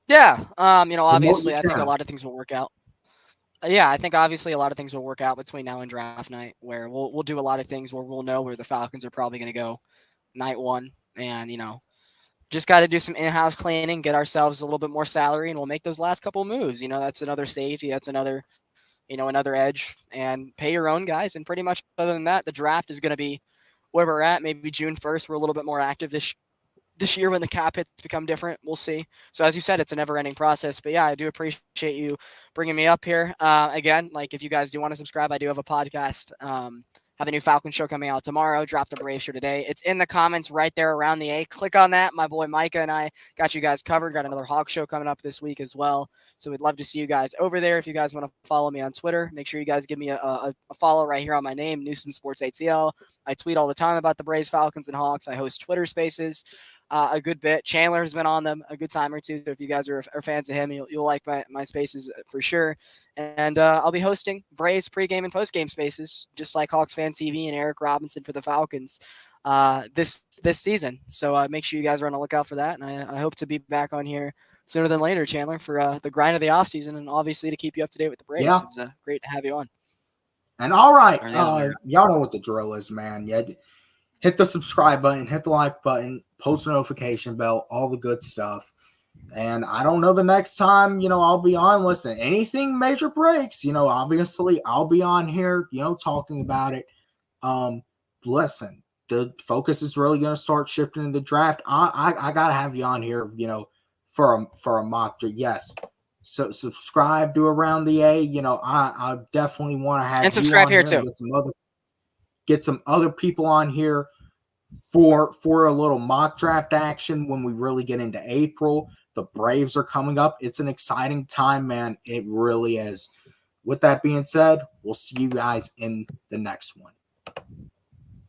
Yeah. Obviously, I think a lot of things will work out. Yeah, I think obviously a lot of things will work out between now and draft night, where we'll do a lot of things where we'll know where the Falcons are probably going to go night one, and just got to do some in-house cleaning, get ourselves a little bit more salary, and we'll make those last couple moves. That's another safety, that's another edge, and pay your own guys. And pretty much other than that, the draft is going to be where we're at. Maybe June 1st, we're a little bit more active this year when the cap hits become different. We'll see. So as you said, it's a never-ending process. But yeah, I do appreciate you bringing me up here. Again, like if you guys do want to subscribe, I do have a podcast. Have a new Falcon show coming out tomorrow. Drop the Brave show today. It's in the comments right there around the A. Click on that. My boy Micah and I got you guys covered. Got another Hawk show coming up this week as well. So we'd love to see you guys over there. If you guys want to follow me on Twitter, make sure you guys give me a follow right here on my name, Newsom Sports ATL. I tweet all the time about the Braves, Falcons, and Hawks. I host Twitter Spaces a good bit. Chandler has been on them a good time or two. So if you guys are fans of him, you'll like my spaces for sure. And I'll be hosting Braves pregame and postgame spaces, just like Hawks Fan TV and Eric Robinson for the Falcons this season. So make sure you guys are on the lookout for that. And I hope to be back on here sooner than later, Chandler, for the grind of the offseason and obviously to keep you up to date with the Braves. Yeah. It was great to have you on. And all right, y'all know what the drill is, man. Yeah, hit the subscribe button, hit the like button, post notification bell, all the good stuff. And I don't know the next time, I'll be on. Listen, anything major breaks, obviously I'll be on here, talking about it. Listen, the focus is really going to start shifting in the draft. I got to have you on here, for a mock draft. Yes. So subscribe to Around the A. I definitely want to have and subscribe here too. Get some other people on here for a little mock draft action when we really get into April. The Braves are coming up. It's an exciting time, man. It really is. With that being said, we'll see you guys in the next one.